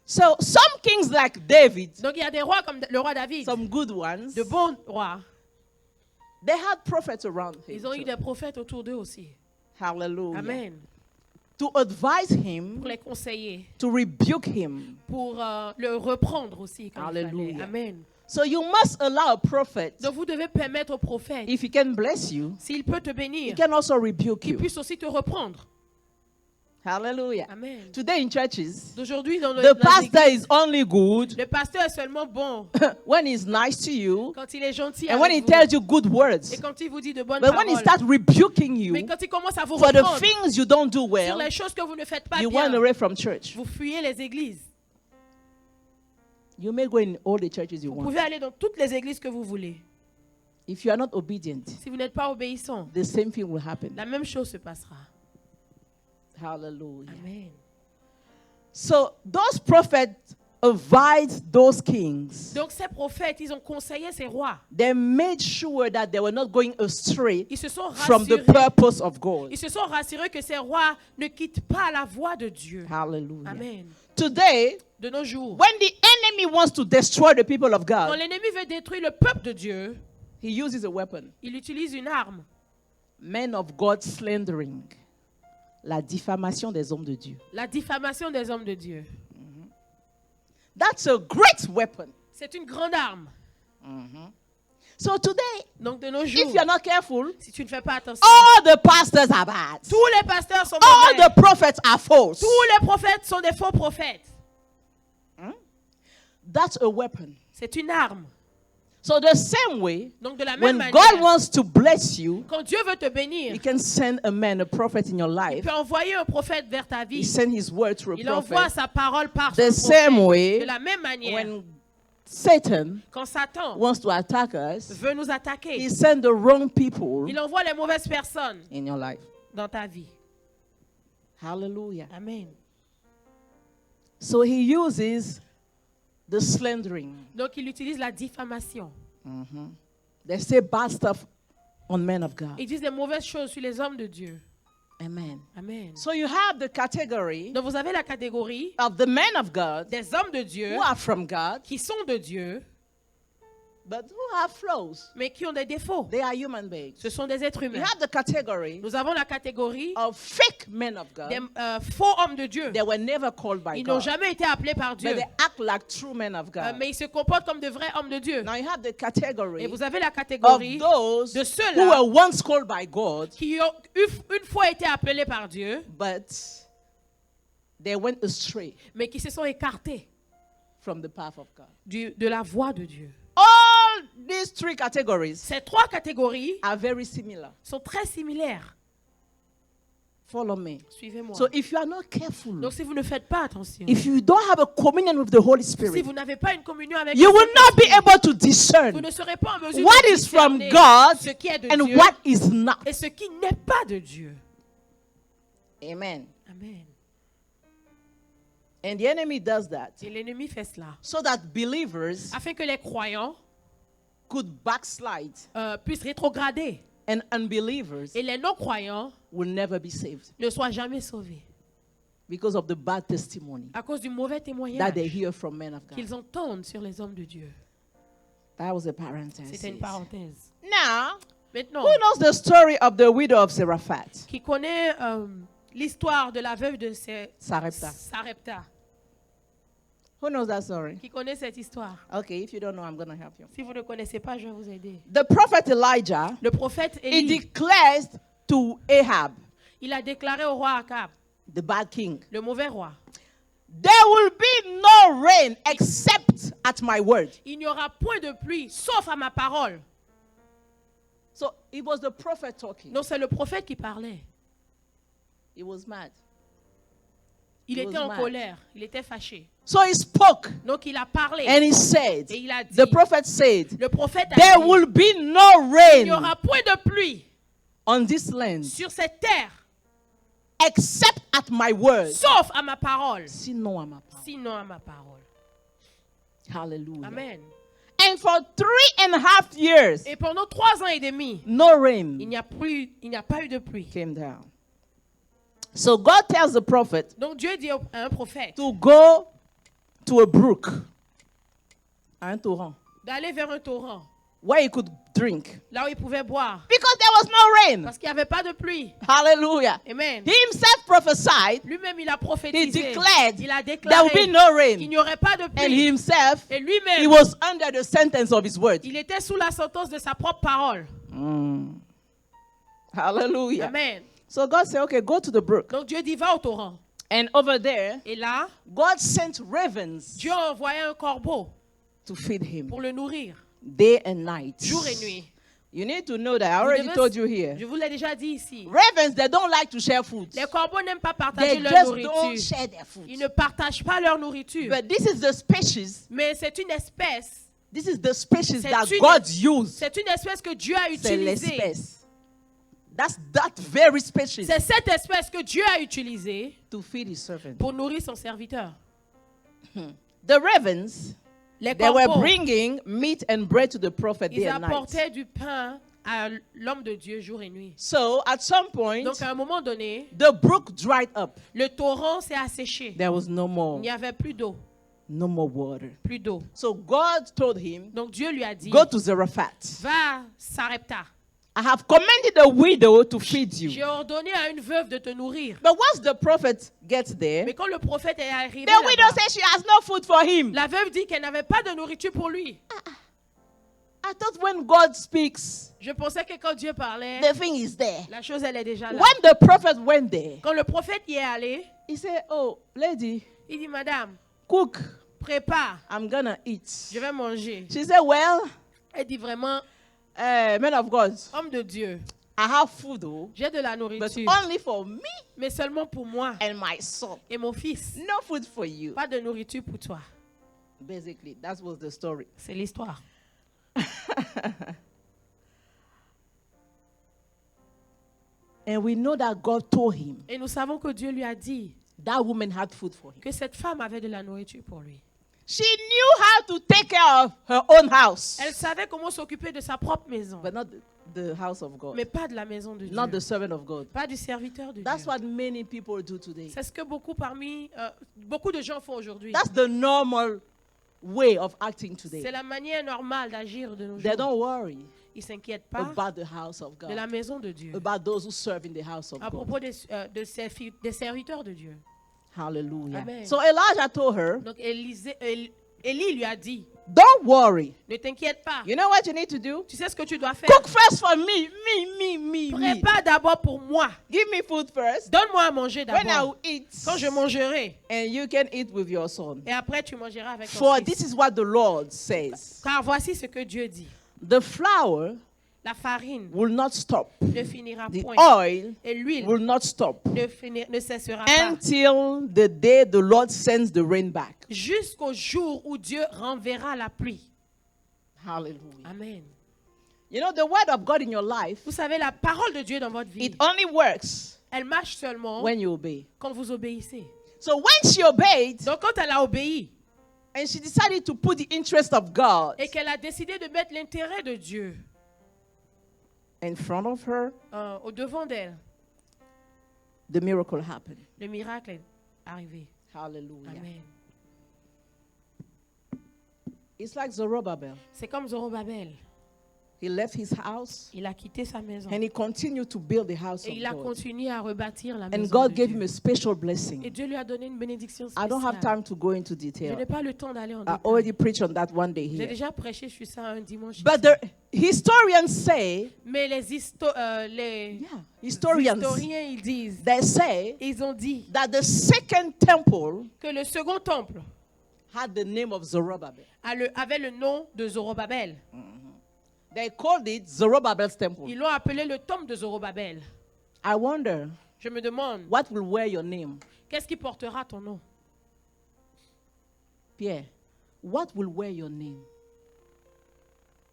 So some kings like David, Donc il y a des rois comme le roi David, some good ones, de bons rois. they had prophets around him. Ils ont eu des prophètes autour d'eux aussi. Hallelujah. Amen. To advise him, Pour les conseiller, to rebuke him. pour le reprendre aussi quand il Hallelujah. fallait. Amen. So you must allow a prophet, Donc vous devez permettre au prophète, if he can bless you, s'il peut te he bénir, can also rebuke qu'il you. puisse aussi te reprendre. Hallelujah. Amen. Today in churches, D'aujourd'hui, dans the nos pastor églises, is only good le pasteur est seulement bon when he's nice to you quand il est gentil and when he avec tells vous you good words. et quand il vous dit de bonnes But when he paroles. starts rebuking Mais you quand il commence à vous for the reprendre things you don't do sur well, les choses que vous ne faites pas you bien, run away from church. vous fuyez les églises. You may go in all the churches you Vous want. pouvez aller dans toutes les églises que vous voulez. If you are not obedient, Si vous n'êtes pas obéissant, the same thing will happen. la même chose se passera. Hallelujah. Amen. So those prophets advised those kings. Donc ces prophètes, ils ont conseillé ces rois. They made sure that they were not going astray Ils se sont from the rassurés. purpose of God. Ils se sont rassurés que ces rois ne quittent pas la voie de Dieu. Hallelujah. Amen. Today, De nos jours, when the enemy wants to destroy the people of quand God, l'ennemi veut détruire le peuple de Dieu, he uses a weapon. il utilise une arme. Men of God slandering. La diffamation des hommes de Dieu. La diffamation des hommes de Dieu. That's a great weapon. C'est une grande arme. So today, Donc de nos if jours, you're not careful, si tu ne fais pas attention, all the pastors are bad. tous les pasteurs sont All mauvais. the prophets are false. Tous les prophètes sont des faux prophètes. That's a weapon. C'est une arme. So the same way, Donc de la même when manière, God wants to bless you, quand Dieu veut te bénir, He can send a man, a prophet in your il life. peut envoyer un prophète vers ta He vie. send His word through a Il envoie prophet. sa parole par The son same prophète. way, De la même manière, when Satan quand Satan wants to attack us, veut nous attaquer, he send the wrong people il envoie les mauvaises personnes in your life. dans ta vie. Hallelujah. Amen. So he uses the slandering. Donc il utilise la diffamation. They say bad stuff on men of God. Ils disent des mauvaises choses sur les hommes de Dieu. Amen. Amen. So you have the category Donc vous avez la catégorie of the men of God des hommes de Dieu who are from God, qui sont de Dieu, but who have flaws. mais qui ont des défauts. They are human beings. Ce sont des êtres You humains. have the category Nous avons la catégorie of fake men of God. des faux hommes de Dieu. They were never called by Ils n'ont God, jamais été appelés par Dieu, but they act like true men of God. mais ils se comportent comme de vrais hommes de Dieu. Now you have the Et category vous avez la of catégorie those de who ceux-là were once called by God, qui ont une fois été appelés par Dieu, but they went astray. mais qui se sont écartés. from the path of God. de la voie de Dieu. All these three categories Ces trois catégories are very similar. sont très similaires. Follow me. Suivez-moi. So if you are not careful, Donc si vous ne faites pas attention, if you don't have a communion with the Holy si Spirit, vous n'avez pas une communion avec you le will not be Saint-Esprit, able to vous discern ne serez pas en mesure what de is from discerner God ce qui est de and Dieu what is not. et ce qui n'est pas de Dieu. Amen. Amen. And the enemy does that Et l'ennemi fait cela so that believers afin que les croyants could backslide puissent rétrograder and unbelievers et les non-croyants will never be saved ne soient jamais sauvés because of the bad testimony à cause du mauvais that témoignage they hear from men of God. qu'ils entendent sur les hommes de Dieu. That was a parenthesis. C'était une parenthèse. Now, Maintenant, who knows the story of the widow of Zarephath? qui connaît l'histoire de la veuve de Sarepta. Sarepta? Who knows that story? Qui connaît cette histoire? Okay, if you don't know, I'm going to help you. Si vous ne connaissez pas, je vais vous aider. The prophet Elijah, Le prophète he Élie, declares to Ahab, il a déclaré au roi Akab, the bad king, le mauvais roi, there will be no rain except at my word. il n'y aura point de pluie sauf à ma parole. So it was the prophet talking. Donc c'est le prophète qui parlait. He was mad. Il He était was en mad. colère, il était fâché. So he spoke Donc il a parlé. and he said, Et il a dit, the prophet said, le prophète a there dit, will be no il n'y rain aura point de pluie on this land sur cette terre except at my word. sauf à ma parole. Sinon à ma parole. Sinon à ma parole. Hallelujah. Amen. And for 3.5 years, Et pendant 3 ans et demi, no rain il n'y a pas eu de pluie. came down. So God tells the prophet Donc Dieu dit à un prophète to go to a brook, un torrent, d'aller vers un torrent, where he could drink. là où il pouvait boire, Because there was no rain. parce qu'il n'y avait pas de pluie. Hallelujah. Amen. He himself prophesied Lui-même, il a He prophétisé. declared Il a there will be déclaré no qu'il rain. n'y aurait pas de And pluie. himself, Et he lui-même, was under the sentence of his word. il était sous la sentence de sa propre parole. Hallelujah. Amen. So God said, okay, go to the brook. Donc Dieu dit, va au torrent. And over there, Et là, God sent ravens Dieu a envoyé un corbeau to feed him pour le nourrir, day and night. jour et nuit. You need to know that. I already devez- told you here. Je vous l'ai déjà dit ici. Ravens, they don't like to share food. Les corbeaux n'aiment pas partager They leur just don't nourriture. share their food. Ils ne partagent pas leur nourriture. But this is the species. Mais c'est une espèce. This is the species C'est that une- God used. C'est une espèce que Dieu a C'est utilisée. l'espèce. That's that very species C'est cette espèce que Dieu a utilisée to feed his servant. pour nourrir son serviteur. The ravens, Les they were corbeaux, bringing meat and bread to the prophet day ils and night. apportaient du pain à l'homme de Dieu jour et nuit. So at some point, Donc à un moment donné, the brook dried up. le torrent s'est asséché. There was no Il more, n'y avait plus d'eau, no more water. plus d'eau. So God told him, Donc Dieu lui a dit, go to Zarephath. va Sarepta. I have commanded the widow to feed you. J'ai ordonné à une veuve de te nourrir. But once the prophet gets there, Mais quand le prophète est arrivé, the widow là-bas, says she has no food for him. la veuve dit qu'elle n'avait pas de nourriture pour lui. I thought when God speaks, Je pensais que quand Dieu parlait, the thing is there. la chose elle est déjà là. When the prophet went there, Quand le prophète y est allé, he said, oh, lady, il dit, Madame, cook. prépare, I'm going to eat. je vais manger. She said, well, Elle dit vraiment, man of God, homme de Dieu, I have food, oh, j'ai de la but nourriture, only for me mais seulement pour moi and my son. et mon fils. No food for you. Pas de nourriture pour toi. Basically, that was the story. C'est l'histoire. And we know that God told him Et nous savons que Dieu lui a dit that woman had food for him. que cette femme avait de la nourriture pour lui. She knew how to take care of her own house, Elle savait comment s'occuper de sa propre maison, but not the house of God, mais pas de la maison de Dieu. not the servant of God. Pas du serviteur de That's Dieu. what many people do today. C'est ce que beaucoup de gens font aujourd'hui. That's the normal way of acting today. C'est la manière normale d'agir de nos They jours. don't worry Ils ne s'inquiètent pas about the house of de la God, maison de Dieu. about those who serve in the house of À God. propos des serviteurs de Dieu. Hallelujah. Amen. So Elijah told her, Donc Élie lui a dit, don't worry. ne t'inquiète pas. You know what you need to do? Tu sais ce que tu dois faire? Cook first for me. Prépare d'abord pour moi. Give me food first. Donne-moi à manger When I d'abord. will eat. Quand je mangerai. And you can eat with your son. Et après, tu mangeras avec ton For fils. this is what the Lord says. Car voici ce que Dieu dit. The flour La farine will not stop. ne finira The point. oil Et l'huile will not stop ne cessera pas. until the day the Lord sends the rain back. Jusqu'au jour où Dieu renverra la pluie. Hallelujah. Amen. You know, the word of God in your life, Vous savez, la parole de Dieu dans votre vie, it only works elle marche seulement when you obey. quand vous obéissez. So when she obeyed Donc quand elle a obéi and she decided to put the interest of God et qu'elle a décidé de mettre l'intérêt de Dieu in front of her, au devant d'elle, the miracle happened. le miracle est arrivé. Hallelujah. Amen. It's like Zerubbabel. C'est comme Zorobabel. He left his house Il a quitté sa maison. and he continued to build the house Et of il a God. continué à rebâtir la And maison God de gave Dieu. him a special Et blessing. Dieu lui a donné une bénédiction I don't have spéciale. time to go into Je detail. n'ai pas le temps d'aller en I détail. already preached on that one day J'ai here. déjà prêché sur ça un dimanche. But ici. the historians say, Mais les historiens, ils disent, they say ils ont dit that the second temple que le second temple had the name of Zerubbabel. avait le nom de Zorobabel. They called it Zerubbabel's temple. Ils l'ont appelé le temple de Zorobabel. I wonder Je me demande, what will wear your name, qu'est-ce qui portera ton nom? Pierre. What will wear your name?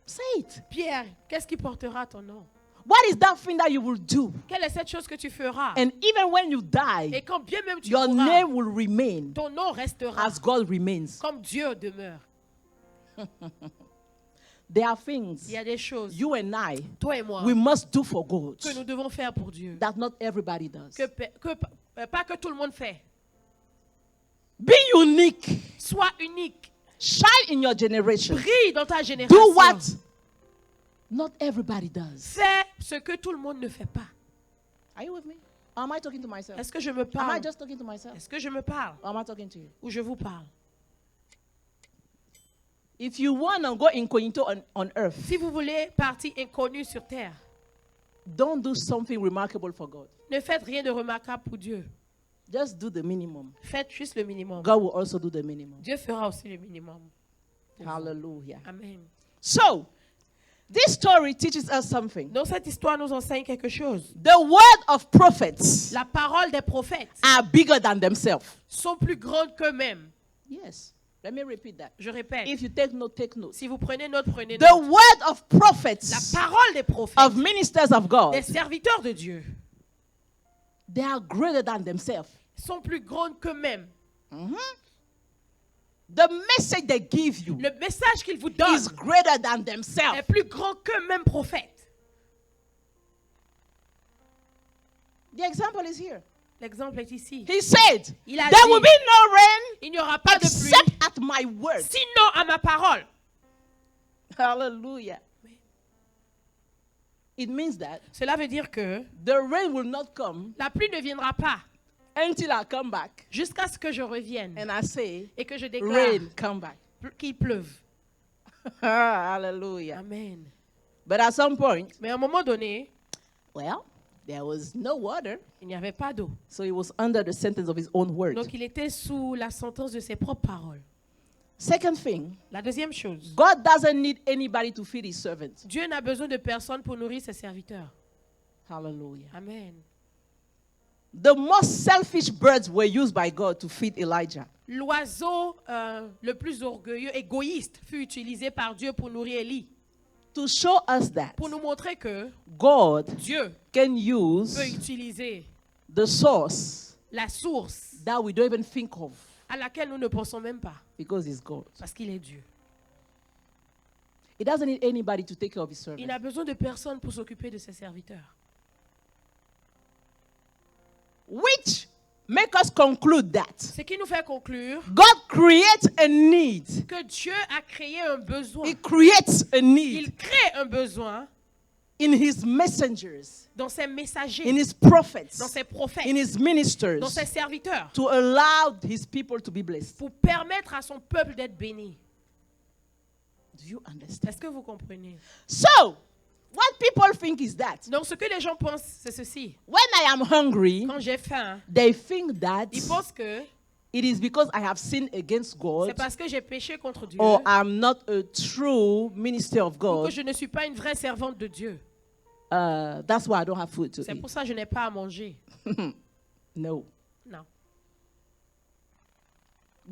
Say it. Pierre, qu'est-ce qui portera ton nom? What is that thing that you will do? Quelle est cette chose que tu feras? And even when you Et die, quand bien même tu your mourras, name will remain ton nom restera as God remains. comme Dieu demeure. There are things Il y a des choses, you and I, toi et moi, we must do for God que nous devons faire pour Dieu. that not everybody does. Pas que tout le monde fait. Be unique. Sois unique. Shine in your generation. Brille dans ta génération. Do what not everybody does. Fais ce que tout le monde ne fait pas. Are you with me? Or am I talking to myself? Est-ce que je me Am I parle? just talking to myself? Est-ce que je me parle? Or am I talking to you? Ou je vous parle? If you want to go incognito on earth, Si vous voulez partir inconnu sur terre, don't do something remarkable for God. ne faites rien de remarquable pour Dieu. Just do the minimum. Faites juste le minimum. God will also do the minimum. Dieu fera aussi le minimum. Hallelujah. Amen. So, this story teaches us something. Donc cette histoire nous enseigne quelque chose. The word of prophets La parole des prophètes are bigger than themselves. sont plus grandes qu'eux-mêmes. Yes. Let me repeat that. Je répète. If you take note, take note. Si vous prenez note, prenez The note. word of La prophets, parole des prophètes, of ministers of God, des serviteurs de Dieu, they are greater than themselves. sont plus grandes qu'eux-mêmes. The message they give you Le message qu'ils vous donnent is greater than themselves. est plus grand qu'eux-mêmes prophètes. The example is here. L'exemple est ici. He said, Il a there will dit, be no rain il n'y aura pas de pluie, except at my word. sinon à ma parole. Hallelujah. It means that Cela veut dire que the rain will not come la pluie ne viendra pas until I come back jusqu'à ce que je revienne and I say, et que je déclare rain, come back. qu'il pleuve. Hallelujah. Amen. But at some point, Mais à un moment donné, well, there was no water, il n'y avait pas d'eau. so he was under the sentence of his own word. Donc il était sous la sentence de ses propres paroles. Second thing, La deuxième chose, God doesn't need anybody to feed his servants. Dieu n'a besoin de personne pour nourrir ses serviteurs. Hallelujah. Amen. The most selfish birds were used by God to feed Elijah. L'oiseau le plus orgueilleux, égoïste, fut utilisé par Dieu pour nourrir Élie. To show us that Pour nous montrer que God Dieu can use peut utiliser the source la source that we don't even think of à laquelle nous ne pensons même pas, because he's God. parce qu'il est Dieu. He doesn't need anybody to take care of his Il servants. n'a besoin de personne pour s'occuper de ses serviteurs. Which make us conclude that Ce qui nous fait conclure God creates a need. que Dieu a créé un besoin. He creates a need. Il crée un besoin in his messengers, dans ses messagers, in his prophets, dans ses prophètes, in his ministers, dans ses serviteurs, to allow his people to be blessed. pour permettre à son peuple d'être béni. Do you understand? Est-ce que vous comprenez? So, what people think is that Donc, ce que les gens pensent, c'est ceci. when I am hungry, Quand j'ai faim, they think that ils pensent que it is because I have sinned against c'est God, parce que j'ai péché contre Dieu, or I'm not a true minister of ou que God. je ne suis pas une vraie servante de Dieu. That's why I don't have food to C'est eat. pour ça que je n'ai pas à manger. No. Non.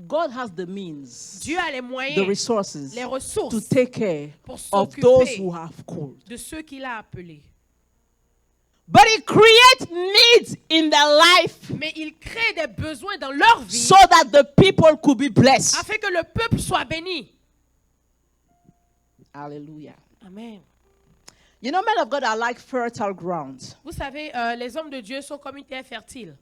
God has the means, Dieu a les the moyens, resources les to ressources take care pour of those s'occuper who have called. de ceux qu'il a appelés. But He creates needs in their life Mais il crée des besoins dans leur vie so that the people could be blessed. afin que le peuple soit béni. Hallelujah. Amen. You know, men of God are like fertile grounds. Vous savez, les hommes de Dieu sont comme une terre fertile.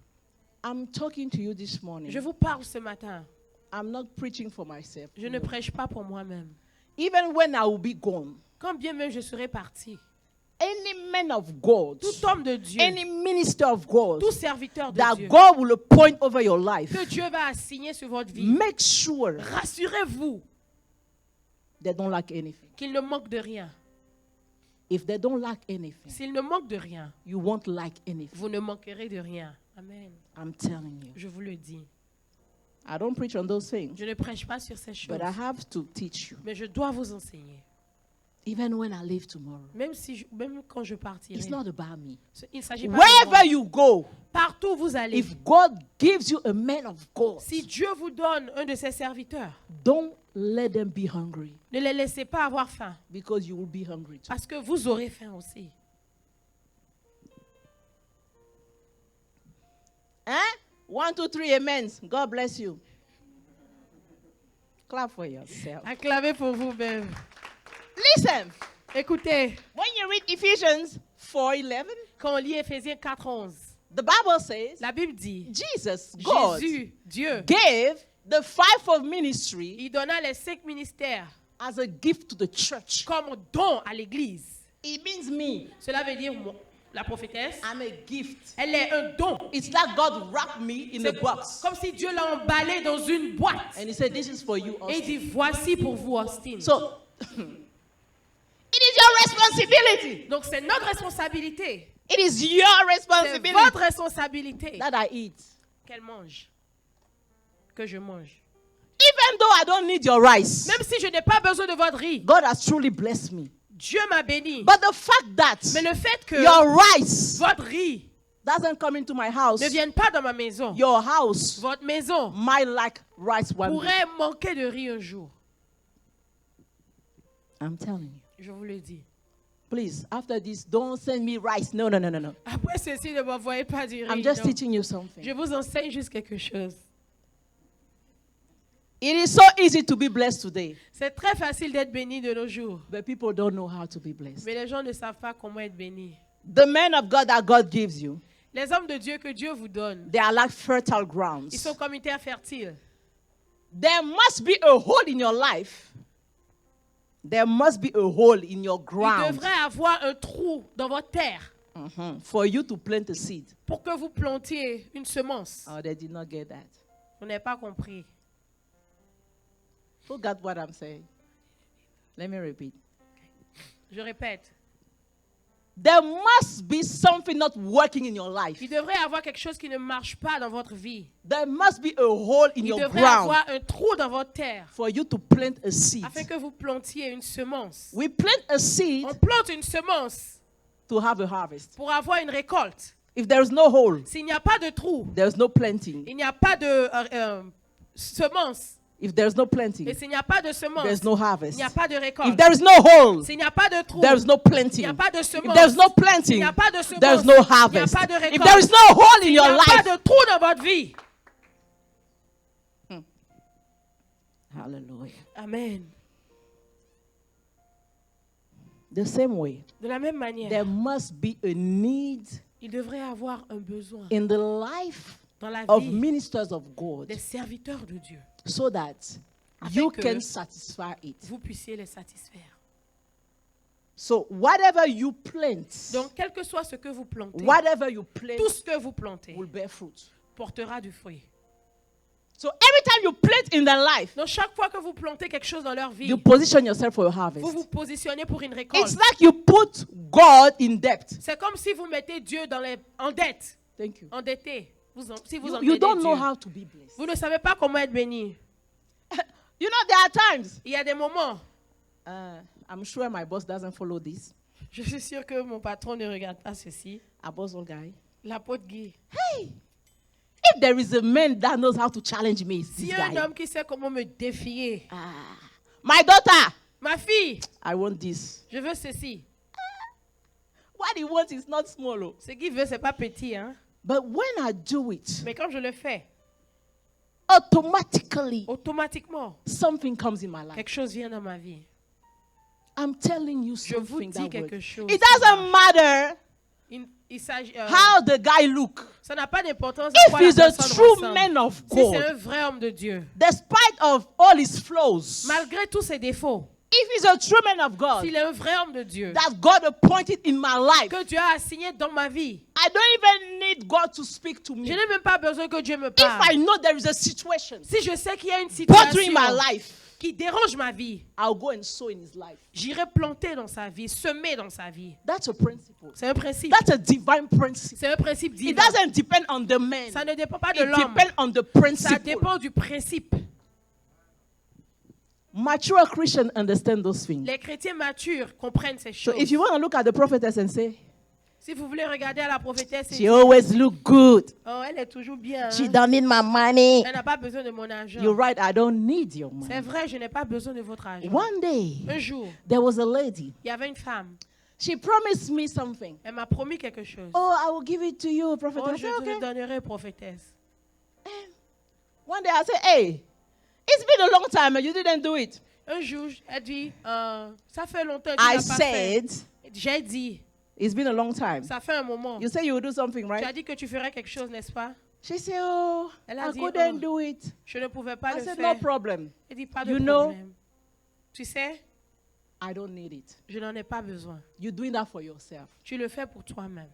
I'm talking to you this morning. Je vous parle ce matin. I'm not preaching for myself. Je ne prêche pas pour moi-même. Even when I will be gone, Quand bien même je serai parti, any man of God, tout homme de Dieu, any minister of God, tout serviteur de that Dieu, God will appoint over your life, que Dieu va assigner sur votre vie, make sure rassurez-vous they don't lack anything. qu'il ne manque de rien. If they don't lack anything, S'il ne manque de rien, you won't lack anything. vous ne manquerez de rien. Amen. I'm telling you. Je vous le dis. I don't preach on those things, Je ne prêche pas sur ces choses, but I have to teach you. mais je dois vous enseigner. Even when I leave tomorrow, Même quand je partirai, it's not about me. il ne s'agit pas de moi. Wherever you go, Partout où vous allez, if God gives you a man of God, si Dieu vous donne un de ses serviteurs, don't let them be hungry, ne les laissez pas avoir faim, because you will be hungry too. parce que vous aurez faim aussi. Eh? 1, 2, 3, amen. God bless you. Clap for yourself. Acclamez pour vous-même. Listen, Écoutez, when you read Ephesians 4:11, quand on lit Éphésiens 4:11, the Bible says la Bible dit, Jesus, God, Jésus, Dieu, gave the fivefold ministry il donna les 5 ministères as a gift to the church. comme don à l'Église. It means me. Cela veut dire la prophétesse, I'm a gift. elle est un don. It's like God wrapped me in a C'est box. comme si Dieu l'a emballé dans une boîte. And He said, this is for you Et il also. dit, voici pour vous, Austin. So, it is your responsibility. Donc c'est notre responsabilité. It is your C'est responsibility votre responsabilité that I eat. qu'elle mange. Que je mange. Even though I don't need your rice, Même si je n'ai pas besoin de votre riz, God has truly blessed me. Dieu m'a béni. But the fact that Mais le fait que your rice votre riz doesn't come into my house, ne vienne pas dans ma maison, your house votre maison might lack rice one day. pourrait manquer de riz un jour. I'm telling you. Je vous le dis. Please, after this, don't send me rice. No, no, no, no, no. Après ceci, ne m'envoyez pas du riz. I'm just non. teaching you something. Je vous enseigne juste quelque chose. It is so easy to be blessed today, C'est très facile d'être béni de nos jours. but people don't know how to be blessed. Mais les gens ne savent pas comment être bénis. The men of God that God gives you, Les hommes de Dieu que Dieu vous donne, they are like fertile ils grounds. sont comme une terre fertile. There must be a hole in your life. There must be a hole in your Il ground devrait avoir un trou dans votre terre for you to plant a seed. pour que vous plantiez une semence. Oh, they did not get that. Vous n'avez pas compris. Who got what I'm saying? Let me repeat. Je répète. There must be something not working in your life. Il devrait y avoir quelque chose qui ne marche pas dans votre vie. There must be a hole in Il your devrait ground avoir un trou dans votre terre for you to plant a seed. afin que vous plantiez une semence. We plant a seed On plante une semence to have a harvest. pour avoir une récolte. If there is no hole, S'il n'y a pas de trou, there is no planting. il n'y a pas de semence. If there is no planting, Et s'il n'y a pas de there semence, is no il harvest. n'y a pas de If récolte. there is no hole, S'il n'y a pas de trou, there is no il n'y planting. a pas de If semence. there is no S'il planting, n'y a pas de semence, there is no il n'y a harvest. pas de If récolte. there is no hole in Il n'y your a pas life, de trou dans votre vie. hallelujah. Amen. The same way, De la même manière, there must be a need il devrait y avoir un besoin in the life dans la of vie ministers of God des serviteurs de Dieu. so that Afin you que can satisfy it. vous puissiez les satisfaire. So whatever you plant, Donc, quel que soit ce que vous plantez, whatever you plant tout ce que vous plantez will bear fruit. portera du fruit. So every time you plant in their life, Donc, chaque fois que vous plantez quelque chose dans leur vie, you position yourself for your harvest. vous vous positionnez pour une récolte. It's like you put God in debt. C'est comme si vous mettez Dieu en dette, Thank you. endetté. Si vous You endettez don't know Dieu, how to be blessed. vous ne savez pas comment être béni. You know, there are times. Il y a des moments, I'm sure my boss doesn't follow this. je suis sûre que mon patron ne regarde pas ceci. Apostle guy. L'apôtre Guy. Hey, if there is a man that knows how to challenge me, it's S'il this y a un guy. homme qui sait comment me défier, My daughter, ma fille, I want this. je veux ceci. What he wants is not small, oh. Ce qu'il veut, c'est pas petit, hein. But when I do it, Mais quand je le fais, automatically automatiquement, something comes in my life. quelque chose vient dans ma vie. I'm telling you Je vous something dis that quelque works. chose. It doesn't matter Il s'agit, how the guy look. ça n'a pas d'importance de If quoi la he's a personne true ressemble. man of Si c'est God, un vrai homme de Dieu, despite of all his flaws, malgré tous ses défauts, if he's a true man of God, s'il est un vrai homme de Dieu, that God appointed in my life, que Dieu a assigné dans ma vie, I don't even need God to speak to je me. n'ai même pas besoin que Dieu me If parle. I know there is a situation Si je sais qu'il y a une bothering situation my life, qui dérange ma vie, I'll go and sow in his life. j'irai planter dans sa vie, semer dans sa vie. That's a principle. C'est un principe. That's a divine principle. C'est un principe It divin. doesn't depend on the man. Ça ne dépend pas de It l'homme. depends on the Ça principle. dépend du principe. Mature Christians understand those things. Les chrétiens matures comprennent ces So choses. if you want to look at the prophetess and say, Si vous voulez regarder à la prophétesse, et she dire, always look good. oh, elle est toujours bien. She Hein. don't need my money. Elle n'a pas besoin de mon argent. You're right, I don't need your money. C'est vrai, je n'ai pas besoin de votre argent. One day, Un jour, there was a lady. il y avait une femme. She promised me something. Elle m'a promis quelque chose. Oh, I will give it to you, Oh, prophetess. je I te said, le okay. donnerai, prophétesse. One day I said, hey, it's been a long time and you didn't do it. Un jour, elle dit, ça fait longtemps que tu I n'as pas fait. said, J'ai dit, it's been a long time. ça fait un moment. You said you would do something, Tu as right? dit que tu ferais quelque chose, n'est-ce pas? She said, oh, Elle a I dit, couldn't oh. do it. Je ne pouvais pas I le said, faire. no problem. Elle dit, pas de You know- problème. Tu sais, I don't need it. je n'en ai pas besoin. You're doing that for yourself. Tu le fais pour toi-même.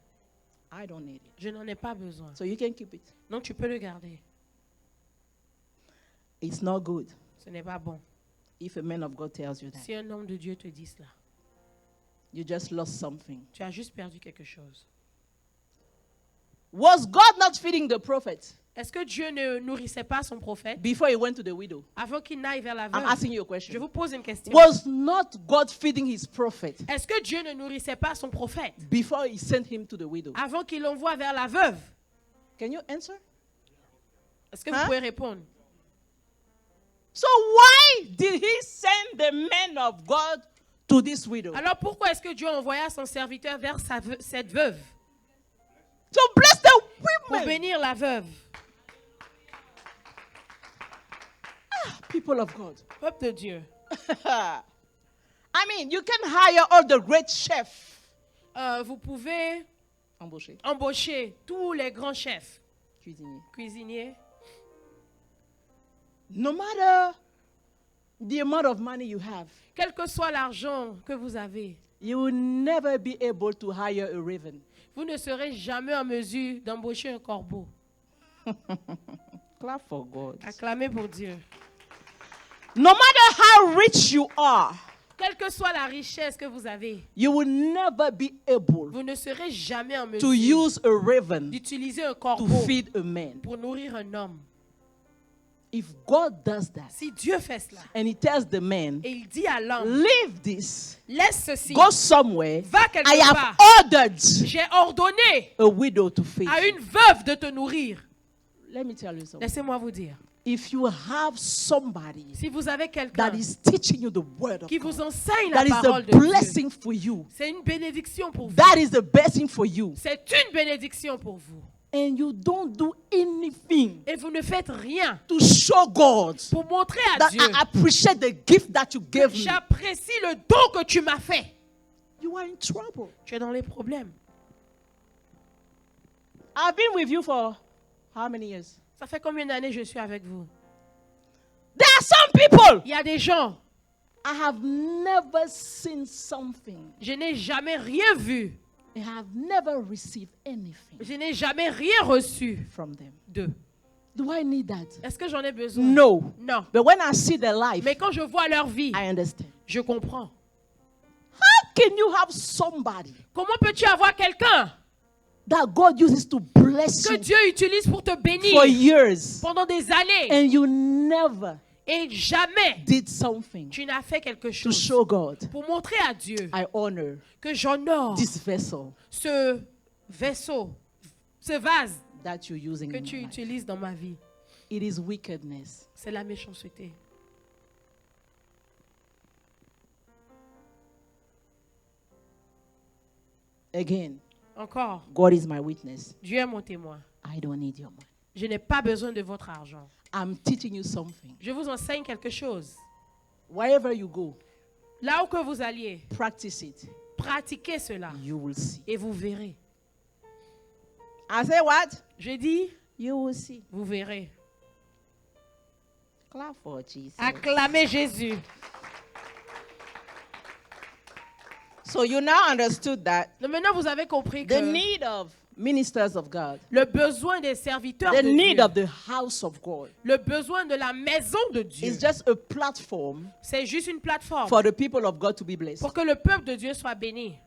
I don't need it. Je n'en ai pas besoin. So you can keep it. Donc tu peux le garder. It's not good Ce n'est pas bon. if a man of God tells you that. Si un homme de Dieu te dit cela, You just lost something. tu as juste perdu quelque chose. Was God not feeding the prophet Est-ce que Dieu ne nourrissait pas son prophète before he went to the widow? avant qu'il n'aille vers la I'm veuve? asking you a Je question. vous pose une question. Was not God feeding his prophet Est-ce que Dieu ne nourrissait pas son prophète before he sent him to the widow? avant qu'il l'envoie vers la veuve? Can you answer? Est-ce que vous Hein? pouvez répondre? So why did he send the man of God to this widow? Alors pourquoi est-ce que Dieu envoya son serviteur vers cette veuve? To bless the Pour women. bénir la veuve. People of God. Peuple de Dieu. I mean, you can hire all the great chefs. Vous pouvez Embauché. embaucher tous les grands chefs, Cuisinier. cuisiniers. No matter the amount of money you have, Quel que soit l'argent que vous avez, you will never be able to hire a raven. vous ne serez jamais en mesure d'embaucher un corbeau. Clap for God. Acclamez pour Dieu. No matter how rich you are, Quelle que soit la richesse que vous avez, you will never be able vous ne serez jamais en to mesure use a raven d'utiliser un to corbeau feed a man. pour nourrir un homme. If God does that Si Dieu fait cela, and he tells the man, et il dit à l'homme, leave this, laisse ceci, go somewhere, va quelque I have part. ordered J'ai ordonné a widow to feed. à une veuve de te nourrir. Let me tell you something. Laissez-moi vous dire, If you have somebody si vous avez quelqu'un that is teaching you the word of qui God, vous enseigne la that is parole a de Dieu, blessing for you, c'est une bénédiction pour vous. that is a blessing for you, C'est une bénédiction pour vous. and you don't do anything Et vous ne faites rien to show God pour montrer à that Dieu I appreciate the gift that you gave me, j'apprécie le don que tu m'as fait. you are in trouble. Tu es dans les problèmes. I've been with you for how many years? Ça fait combien d'années je suis avec vous? There are some people, Il y a des gens, I have never seen something. Je n'ai jamais rien vu. I have never received anything Je n'ai jamais rien reçu from them. d'eux. Do I need that? Est-ce que j'en ai besoin? No. Non. But when I see their life, Mais quand je vois leur vie, I understand. je comprends. How can you have somebody Comment peux-tu avoir quelqu'un that God uses to bless que you Dieu utilise pour te bénir for years pendant des années and you never et jamais did something tu n'as fait quelque to chose show God, pour montrer à Dieu I honor que j'honore this vessel ce vaisseau, ce vase that you're using que in tu my life? utilises dans ma vie? It is wickedness. C'est la méchanceté. Again, Encore, God is my witness. Dieu est mon témoin. I don't need your money. Je n'ai pas besoin de votre argent. I'm teaching you something. Je vous enseigne quelque chose. Wherever you go, Là où que vous alliez, practice it. pratiquez cela You will see. et vous verrez. I say what? Je dis, You will see. vous verrez. Clap for Jesus. Acclamez Jésus. So you now understood that Donc maintenant, vous avez compris que the need of ministers of God, le besoin des serviteurs the de need Dieu, of the house of God, le besoin de la maison de Dieu, is just a platform c'est juste une plateforme for the people of God to be blessed. pour que le peuple de Dieu soit béni.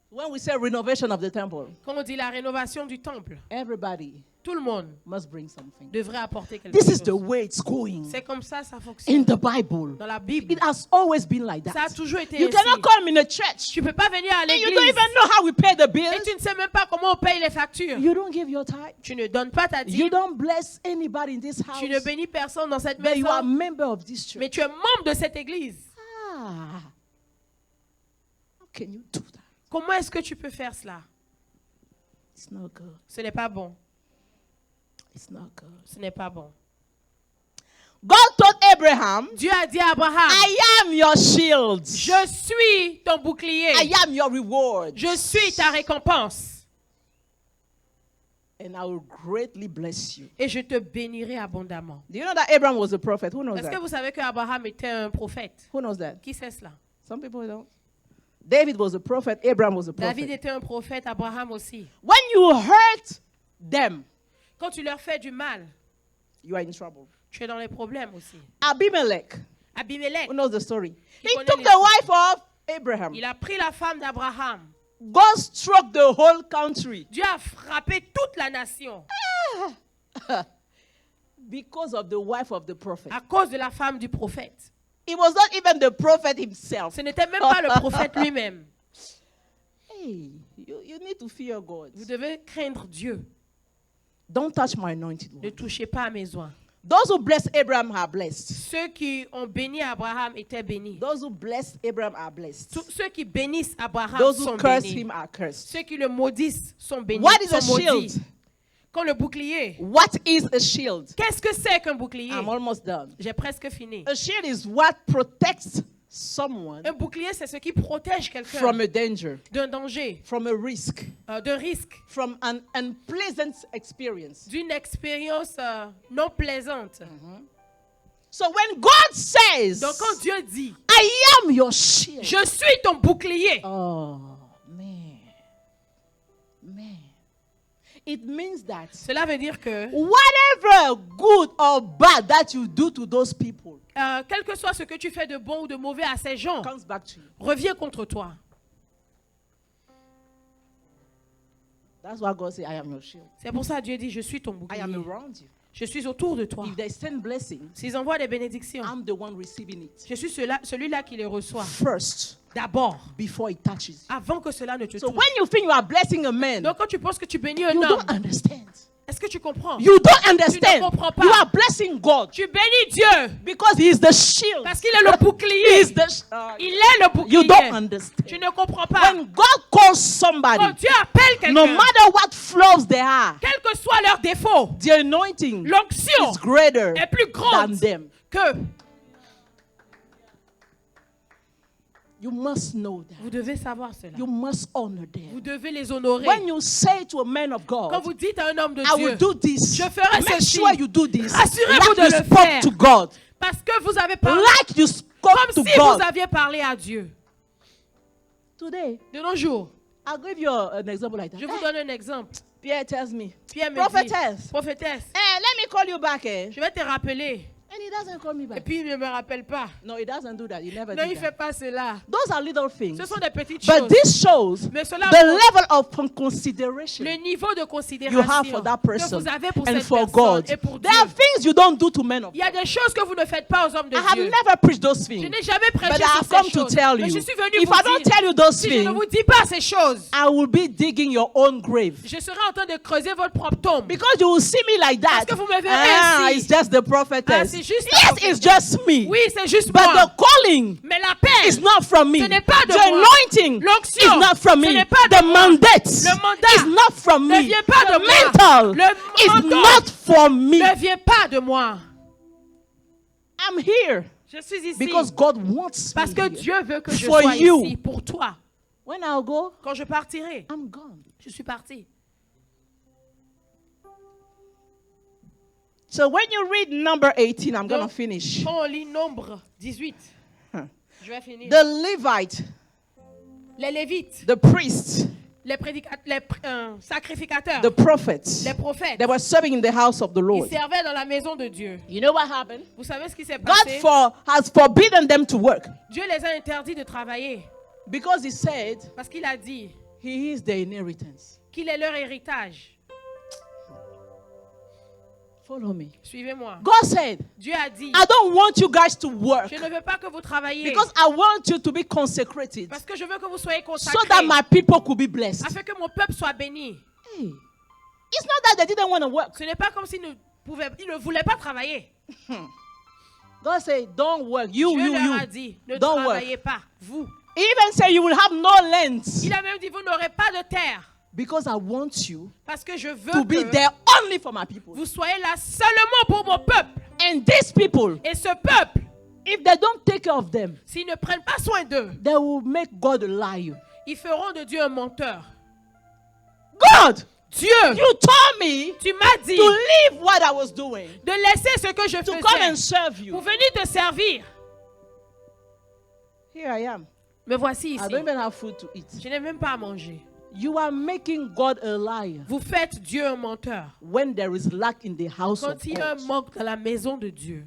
When we say renovation of the temple, Quand on dit la rénovation du temple, everybody tout le monde must bring something. devrait apporter quelque This is the chose. way it's going C'est comme ça in fonctionne. the Bible. Dans la Bible, It has always been like ça a that. toujours été You ainsi. cannot come in a church Tu ne peux pas venir à and you don't l'église even know how we pay the et bills. tu ne sais même pas comment on paye les factures. You don't give your tithe. Tu ne donnes pas ta You dîme. don't bless anybody in this house. Tu ne bénis personne dans cette But you are a maison. member of this church. Mais tu es membre de cette église. Ah. How can you do that? Comment est-ce que tu peux faire cela? It's not good. Ce n'est pas bon. It's not good. Ce n'est pas bon. God told Abraham, Dieu a dit à Abraham, I am your shield. je suis ton bouclier. I am your reward. Je suis ta récompense. And I will greatly bless you. Et je te bénirai abondamment. Do you know that Abraham was a prophet? Who knows Est-ce que that? vous savez qu'Abraham était un prophète? Who knows that? Qui sait cela? Some people don't. David was a prophet. Abraham was a David prophet. était un prophète, Abraham aussi. When you hurt them, Quand tu leur fais du mal, you are in trouble. tu es dans les problèmes aussi. Abimelech, Abimelech, who knows the story? Il He connaît took les- the wife of Abraham. il a pris la femme d'Abraham. God struck the whole country Dieu a frappé toute la nation because of the wife of the prophet. à cause de la femme du prophète. It was not even the prophet himself. Ce n'était même pas le prophète lui-même. Hey, you need to fear God. Vous devez craindre Dieu. Don't touch my anointed Ne one. touchez pas à mes oins. Those who bless Abraham are blessed. Ceux qui ont béni Abraham étaient bénis. Those who bless Abraham are blessed. Ceux qui bénissent Abraham Those who sont curse bénis. him are cursed. Ceux qui le maudissent sont bénis. What is a sont maudits. shield? Quand le bouclier, What is a shield? qu'est-ce que c'est qu'un bouclier? I'm almost done. J'ai presque fini. A shield is what protects someone Un bouclier, c'est ce qui protège quelqu'un from a danger, d'un danger, from a risk, d'un risque, from an unpleasant experience. d'une expérience non plaisante. So when God says, Donc quand Dieu dit, I am your shield. je suis ton bouclier, Oh, man. It means that cela veut dire que, whatever good or bad that you do to those people quel que soit ce que tu fais de bon ou de mauvais à ces gens, comes back to you. revient contre toi. That's why God said, I am your shield. C'est pour ça que Dieu dit, je suis ton I bouclier. am around you. Je suis autour de toi. If they send blessings, S'ils envoient des bénédictions, I'm the one receiving it je suis celui-là qui les reçoit. first D'abord, before it touches you. avant que cela ne te So touche. when you think you are blessing a man, Donc quand tu penses que tu bénis un you homme, don't understand. est-ce que tu comprends? You don't understand. comprends pas. You are blessing God Tu bénis Dieu because He is the shield. parce qu'il est le He bouclier. is the Il est le you don't bouclier. understand. Tu ne comprends pas. When God calls somebody, Quand Dieu appelle no quelqu'un, matter what flaws they are, quels que soient leurs défauts, the anointing l'onction is greater est plus than grande them. que. You must know that. Vous devez savoir cela. You must honor Vous them. devez les honorer. When you say to a man of Quand God, vous dites à un homme de I will Dieu, do this, je ferai make ceci. sure you do this. Rassurez-vous Like de you le spoke faire. to God. parce que vous avez parlé, Like you spoke Comme to si God. vous aviez parlé à Dieu. Today, De nos jours, I'll give you an example like that. je vous donne un exemple. Pierre tells me, Pierre me prophetess, dit, prophétesse, let me call you back. je vais te rappeler. And he doesn't call me Et back. puis il ne me rappelle pas. No, he doesn't do that. He never Non, il did ne that. fait pas cela. Those are little things. Ce sont des petites But choses. this shows Mais cela the montre level of consideration le niveau de you considération have for that que person vous avez pour and cette for personne God. et pour Dieu. There are things you don't do to men of Il y a des choses que vous ne faites pas aux hommes de I have Dieu. never preached those Je things. n'ai jamais prêché But I sur have ces come to choses. tell Mais you, je suis venu if vous I don't dire, tell you those si je ne things, vous dis pas ces choses, I will be digging your own grave. je serai en train de creuser votre propre tombe. Because you will see me like that. Parce que vous me verrez ainsi. It's just the prophetess. C'est juste la Yes, prophétesse. it's just me. Oui, c'est juste But moi. the calling Mais l'appel, is not from me. ce n'est pas de The moi. anointing L'onction, is not from ce me. n'est pas de The moi. mandate Le mandat is not from ne me. vient pas de The moi. mental Le is mandat not from me. ne vient pas de moi. I'm here Je suis ici because God wants parce me que here. Dieu veut que je For sois you. ici pour toi. When I'll go, Quand je partirai, I'm gone. je suis parti. So when you read number 18, I'm going to Donc, finish. Quand on lit Nombre 18, Huh. je vais finir. The Levite, Les Lévites, the priests, les sacrificateurs, the prophets, les prophètes, they were serving in the house of the ils Lord. servaient dans la maison de Dieu. You know what happened? Vous savez ce qui s'est God passé? has forbidden them to work Dieu les a interdits de travailler because he said parce qu'il a dit he is the inheritance. qu'il est leur héritage. Follow me. Suivez-moi. God said, Dieu a dit, I don't want you guys to work je ne veux pas que vous travailliez because I want you to be consecrated parce que je veux que vous soyez so consacrés that my people could be blessed. afin que mon peuple soit béni. Hey, it's not that they didn't want to work. Ce n'est pas comme s'ils ne voulaient pas travailler. God said, don't work. Dieu leur a You. dit, ne Don't work. travaillez pas, vous. He even said you will have no land Il a même dit, vous n'aurez pas de terre because I want you parce que je veux to be que there only for my people. vous soyez là seulement pour mon peuple. And these people, Et ce peuple, if they don't take care of them, s'ils ne prennent pas soin d'eux, they will make God a liar. ils feront de Dieu un menteur. God, Dieu, you told me tu m'as dit to leave what I was doing, de laisser ce que je to come and faisais serve pour you. venir te servir. Here I am. Me voici I ici. don't even have food to eat. Je n'ai même pas à manger. You are making God a liar Vous faites Dieu un menteur. when there is lack in the house of Quand il y a un God. manque dans la maison de Dieu,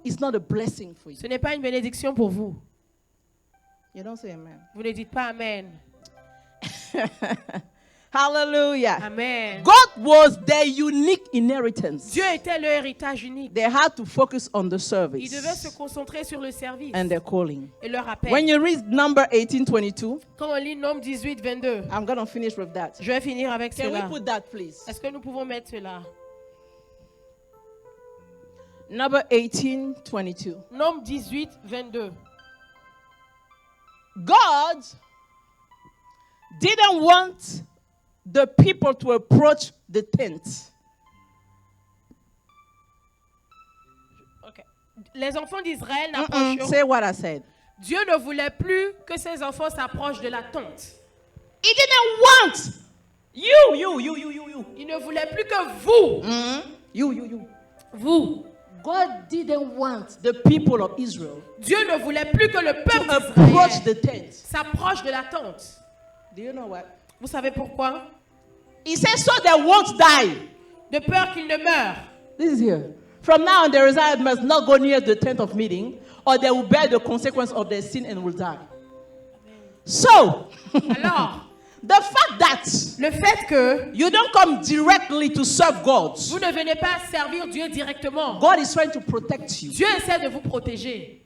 It's not a blessing for you. ce n'est pas une bénédiction pour vous. You don't say amen. Vous ne dites pas Amen. Hallelujah. Amen. God was their unique inheritance. Dieu était le héritage unique. They had to focus on the Ils devaient se service concentrer sur le service and their calling. et leur appel. When you read number 18:22, Quand on lit Nombre 18, 22, I'm going to finish with that. je vais finir avec Can we cela. put that, please? Est-ce que nous pouvons mettre cela? Number 18:22. Nombre 18, 22. God didn't want the people to approach the tent. Ok. Les enfants d'Israël n'approcheront. Say what I said. Dieu ne voulait plus que ses enfants s'approchent de la tente. He didn't want you. Il ne voulait plus que vous, You. vous. God didn't want the people of Israel Dieu ne voulait plus que le to peuple approach d'Israël the tent. s'approche de la tente. Do you know what? Vous savez pourquoi? He says so they won't die. De peur qu'ils ne meurent. This is here. From now on, the Israelites must not go near the tent of meeting, or they will bear the consequence of their sin and will die. So, Alors, the fact that le fait que you don't come directly to serve God, vous ne venez pas servir Dieu directement, God is trying to protect you. Dieu essaie de vous protéger.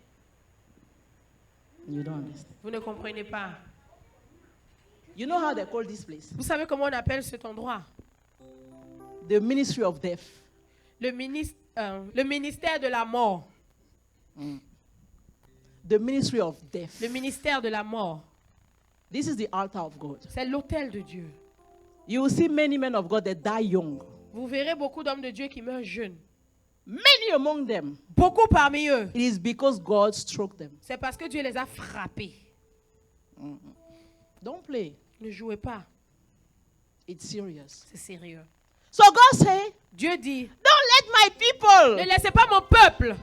You don't understand. Vous ne comprenez pas. You know how they call this place? Vous savez comment on appelle cet endroit? The ministry of death. Le ministère de la mort. The ministry of death. Le ministère de la mort. This is the altar of God. C'est l'autel de Dieu. You will see many men of God that die young. Vous verrez beaucoup d'hommes de Dieu qui meurent jeunes. Many among them, Beaucoup parmi eux. it is because God struck them. C'est parce que Dieu les a frappés. Don't play. Ne jouez pas. It's serious. C'est sérieux. So God said, Dieu dit, don't let my people ne laissez pas mon peuple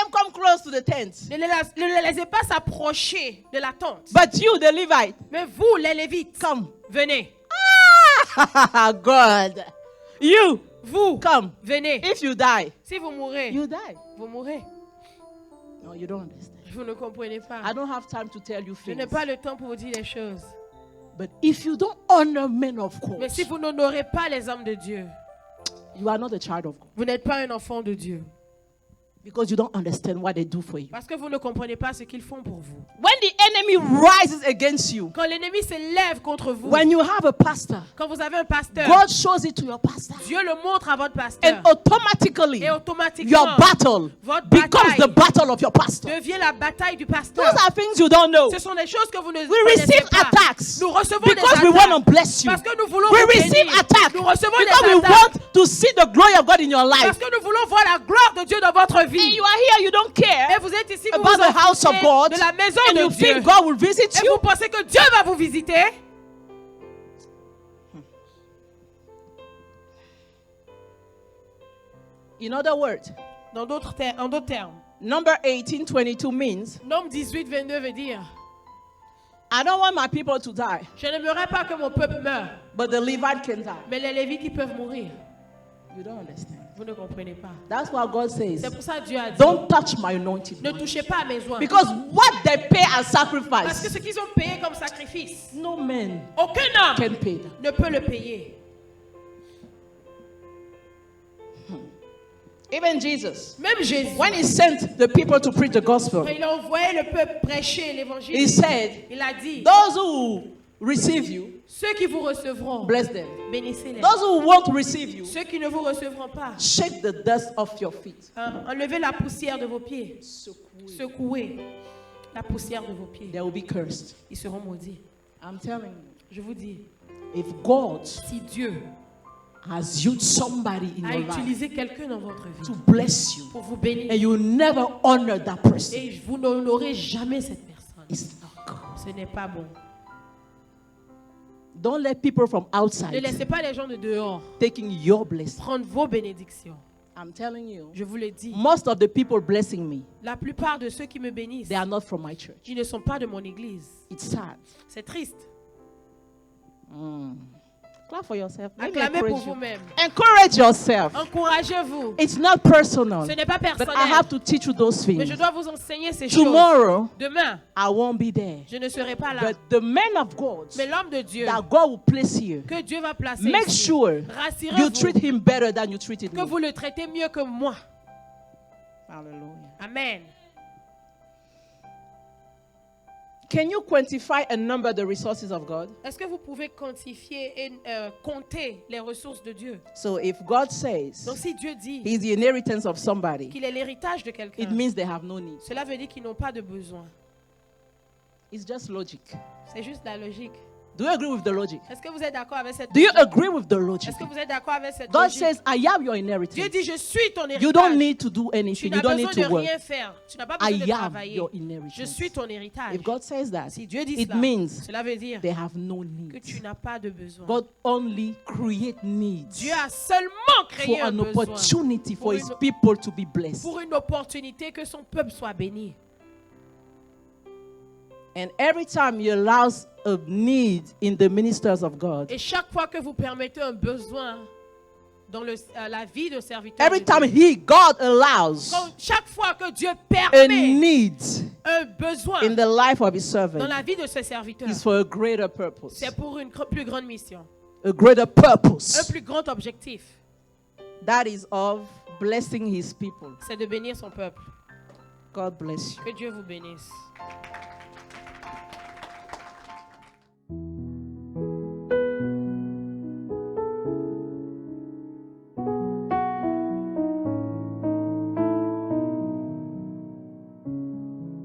them come close to the tent. Ne les laissez pas s'approcher de la tente. But you, the Levite, Mais vous, les Lévites, come. venez. God. You, Vous, come. venez. If you die, Si vous mourrez, you die. vous mourrez. No, you don't understand. Vous ne comprenez pas. I don't have time to tell you Je things. n'ai pas le temps pour vous dire les choses. But if you don't honor men of Mais God, si vous n'honorez pas les hommes de Dieu, you are not a child of God. vous n'êtes pas un enfant de Dieu. Because you don't understand what they do for you. Parce que vous ne comprenez pas ce qu'ils font pour vous. When the enemy rises against you, Quand l'ennemi s'élève contre vous, when you have a pastor, quand vous avez un pasteur, God shows it to your pastor. Dieu le montre à votre pasteur. And automatically, Et automatiquement, your battle votre becomes the bataille battle of your pastor. devient la bataille du pasteur. Those are things you don't know. Ce sont des choses que vous ne We connaissez receive pas. attacks Nous recevons because des we attaques. want to bless you. Parce que nous voulons We vous receive bénir. attacks Nous recevons because des we attaques. want to see the glory of God in your Parce life. que nous voulons voir la gloire de Dieu dans votre And vie. you are here, you don't care Et vous êtes ici, vous about vous the house of occupez God, de la maison and de you Dieu. think God will visit Et you. vous pensez que Dieu va vous visiter? In other words, En d'autres termes, number 18:22 means, Nombre 18, 22 veut dire, I don't want my people to die, je n'aimerais pas que mon peuple meure, but the Levite can die. mais les Lévites ils peuvent mourir. You don't understand. Vous ne comprenez pas. That's what God says. C'est pour ça que Dieu a dit, Don't touch my anointed ne one. touchez pas à mes oins. Because what they pay as Parce que sacrifice, ce qu'ils ont payé comme sacrifice, no man aucun homme can pay that. ne peut le payer. Even Jesus, Même Jésus, when he sent the people to preach the gospel, quand il a envoyé le peuple prêcher he l'évangile, said, il a dit, those who receive you, ceux qui vous recevront, bless them. bénissez-les. Those who won't receive you, Ceux qui ne vous recevront pas, shake the dust off your feet. enlevez la poussière de vos pieds. Secouez. Secouez la poussière de vos pieds. They will be cursed. Ils seront maudits. I'm telling you, Je vous dis, if God si Dieu has used somebody in a your life utilisé quelqu'un dans votre to vie bless you, pour vous bénir, and you never honor that person, et vous n'honorez jamais cette personne, it's not God. ce n'est pas bon. Don't let people from Ne outside laissez pas les gens de dehors taking your blessing. prendre vos bénédictions. I'm telling you, Je vous le dis, most of the people blessing me, la plupart de ceux qui me bénissent, they are not from my church. ils ne sont pas de mon église. It's sad. C'est triste. Clap for yourself. Let me Acclamez pour encourage you. vous-même. Encourage yourself. Encouragez-vous. It's not personal, Ce n'est pas but I personnel. have to teach you those Mais je things. dois vous enseigner ces choses. Tomorrow, Demain, I won't be there. je ne serai pas là. But the men of God Mais l'homme de Dieu, that God will place here, que Dieu va placer make ici, sure you rassurez-vous treat him better than you treated que me. vous le traitez mieux que moi. Hallelujah. Amen. Can you quantify and number the resources of God? Est-ce que vous pouvez quantifier et compter les ressources de Dieu? So if God says Donc si Dieu dit he's the inheritance of somebody, qu'il est l'héritage de quelqu'un, it means they have no need. cela veut dire qu'ils n'ont pas de besoin. It's just logic. C'est juste la logique. Do you agree with the logic? Est-ce que vous êtes d'accord avec cette Do you logique? agree with the logic? Est-ce que vous êtes d'accord avec cette God logique? says, I am your inheritance. Dieu dit, je suis ton héritage. You don't need to do Tu anything. n'as You don't besoin need de to work. rien faire. Tu n'as pas I besoin de am travailler. your Je inheritance. suis ton héritage. If God says that, Si Dieu dit it cela, means cela veut dire they have no que need. tu n'as pas de besoin. God only create needs Dieu a seulement créé for un an besoin opportunity for Pour his une- people to be blessed. pour une opportunité que son peuple soit béni. And every time you allow a need in the ministers of God, Et chaque fois que vous permettez un besoin dans la vie de serviteur, every de time Dieu, God allows chaque fois que Dieu a permet need un besoin in the life of his dans servant, la vie de ses serviteurs, is for a greater purpose. c'est pour une plus grande mission, A greater un purpose. plus grand objectif, That is of blessing his people. c'est de bénir son peuple. God bless you. Que Dieu vous bénisse.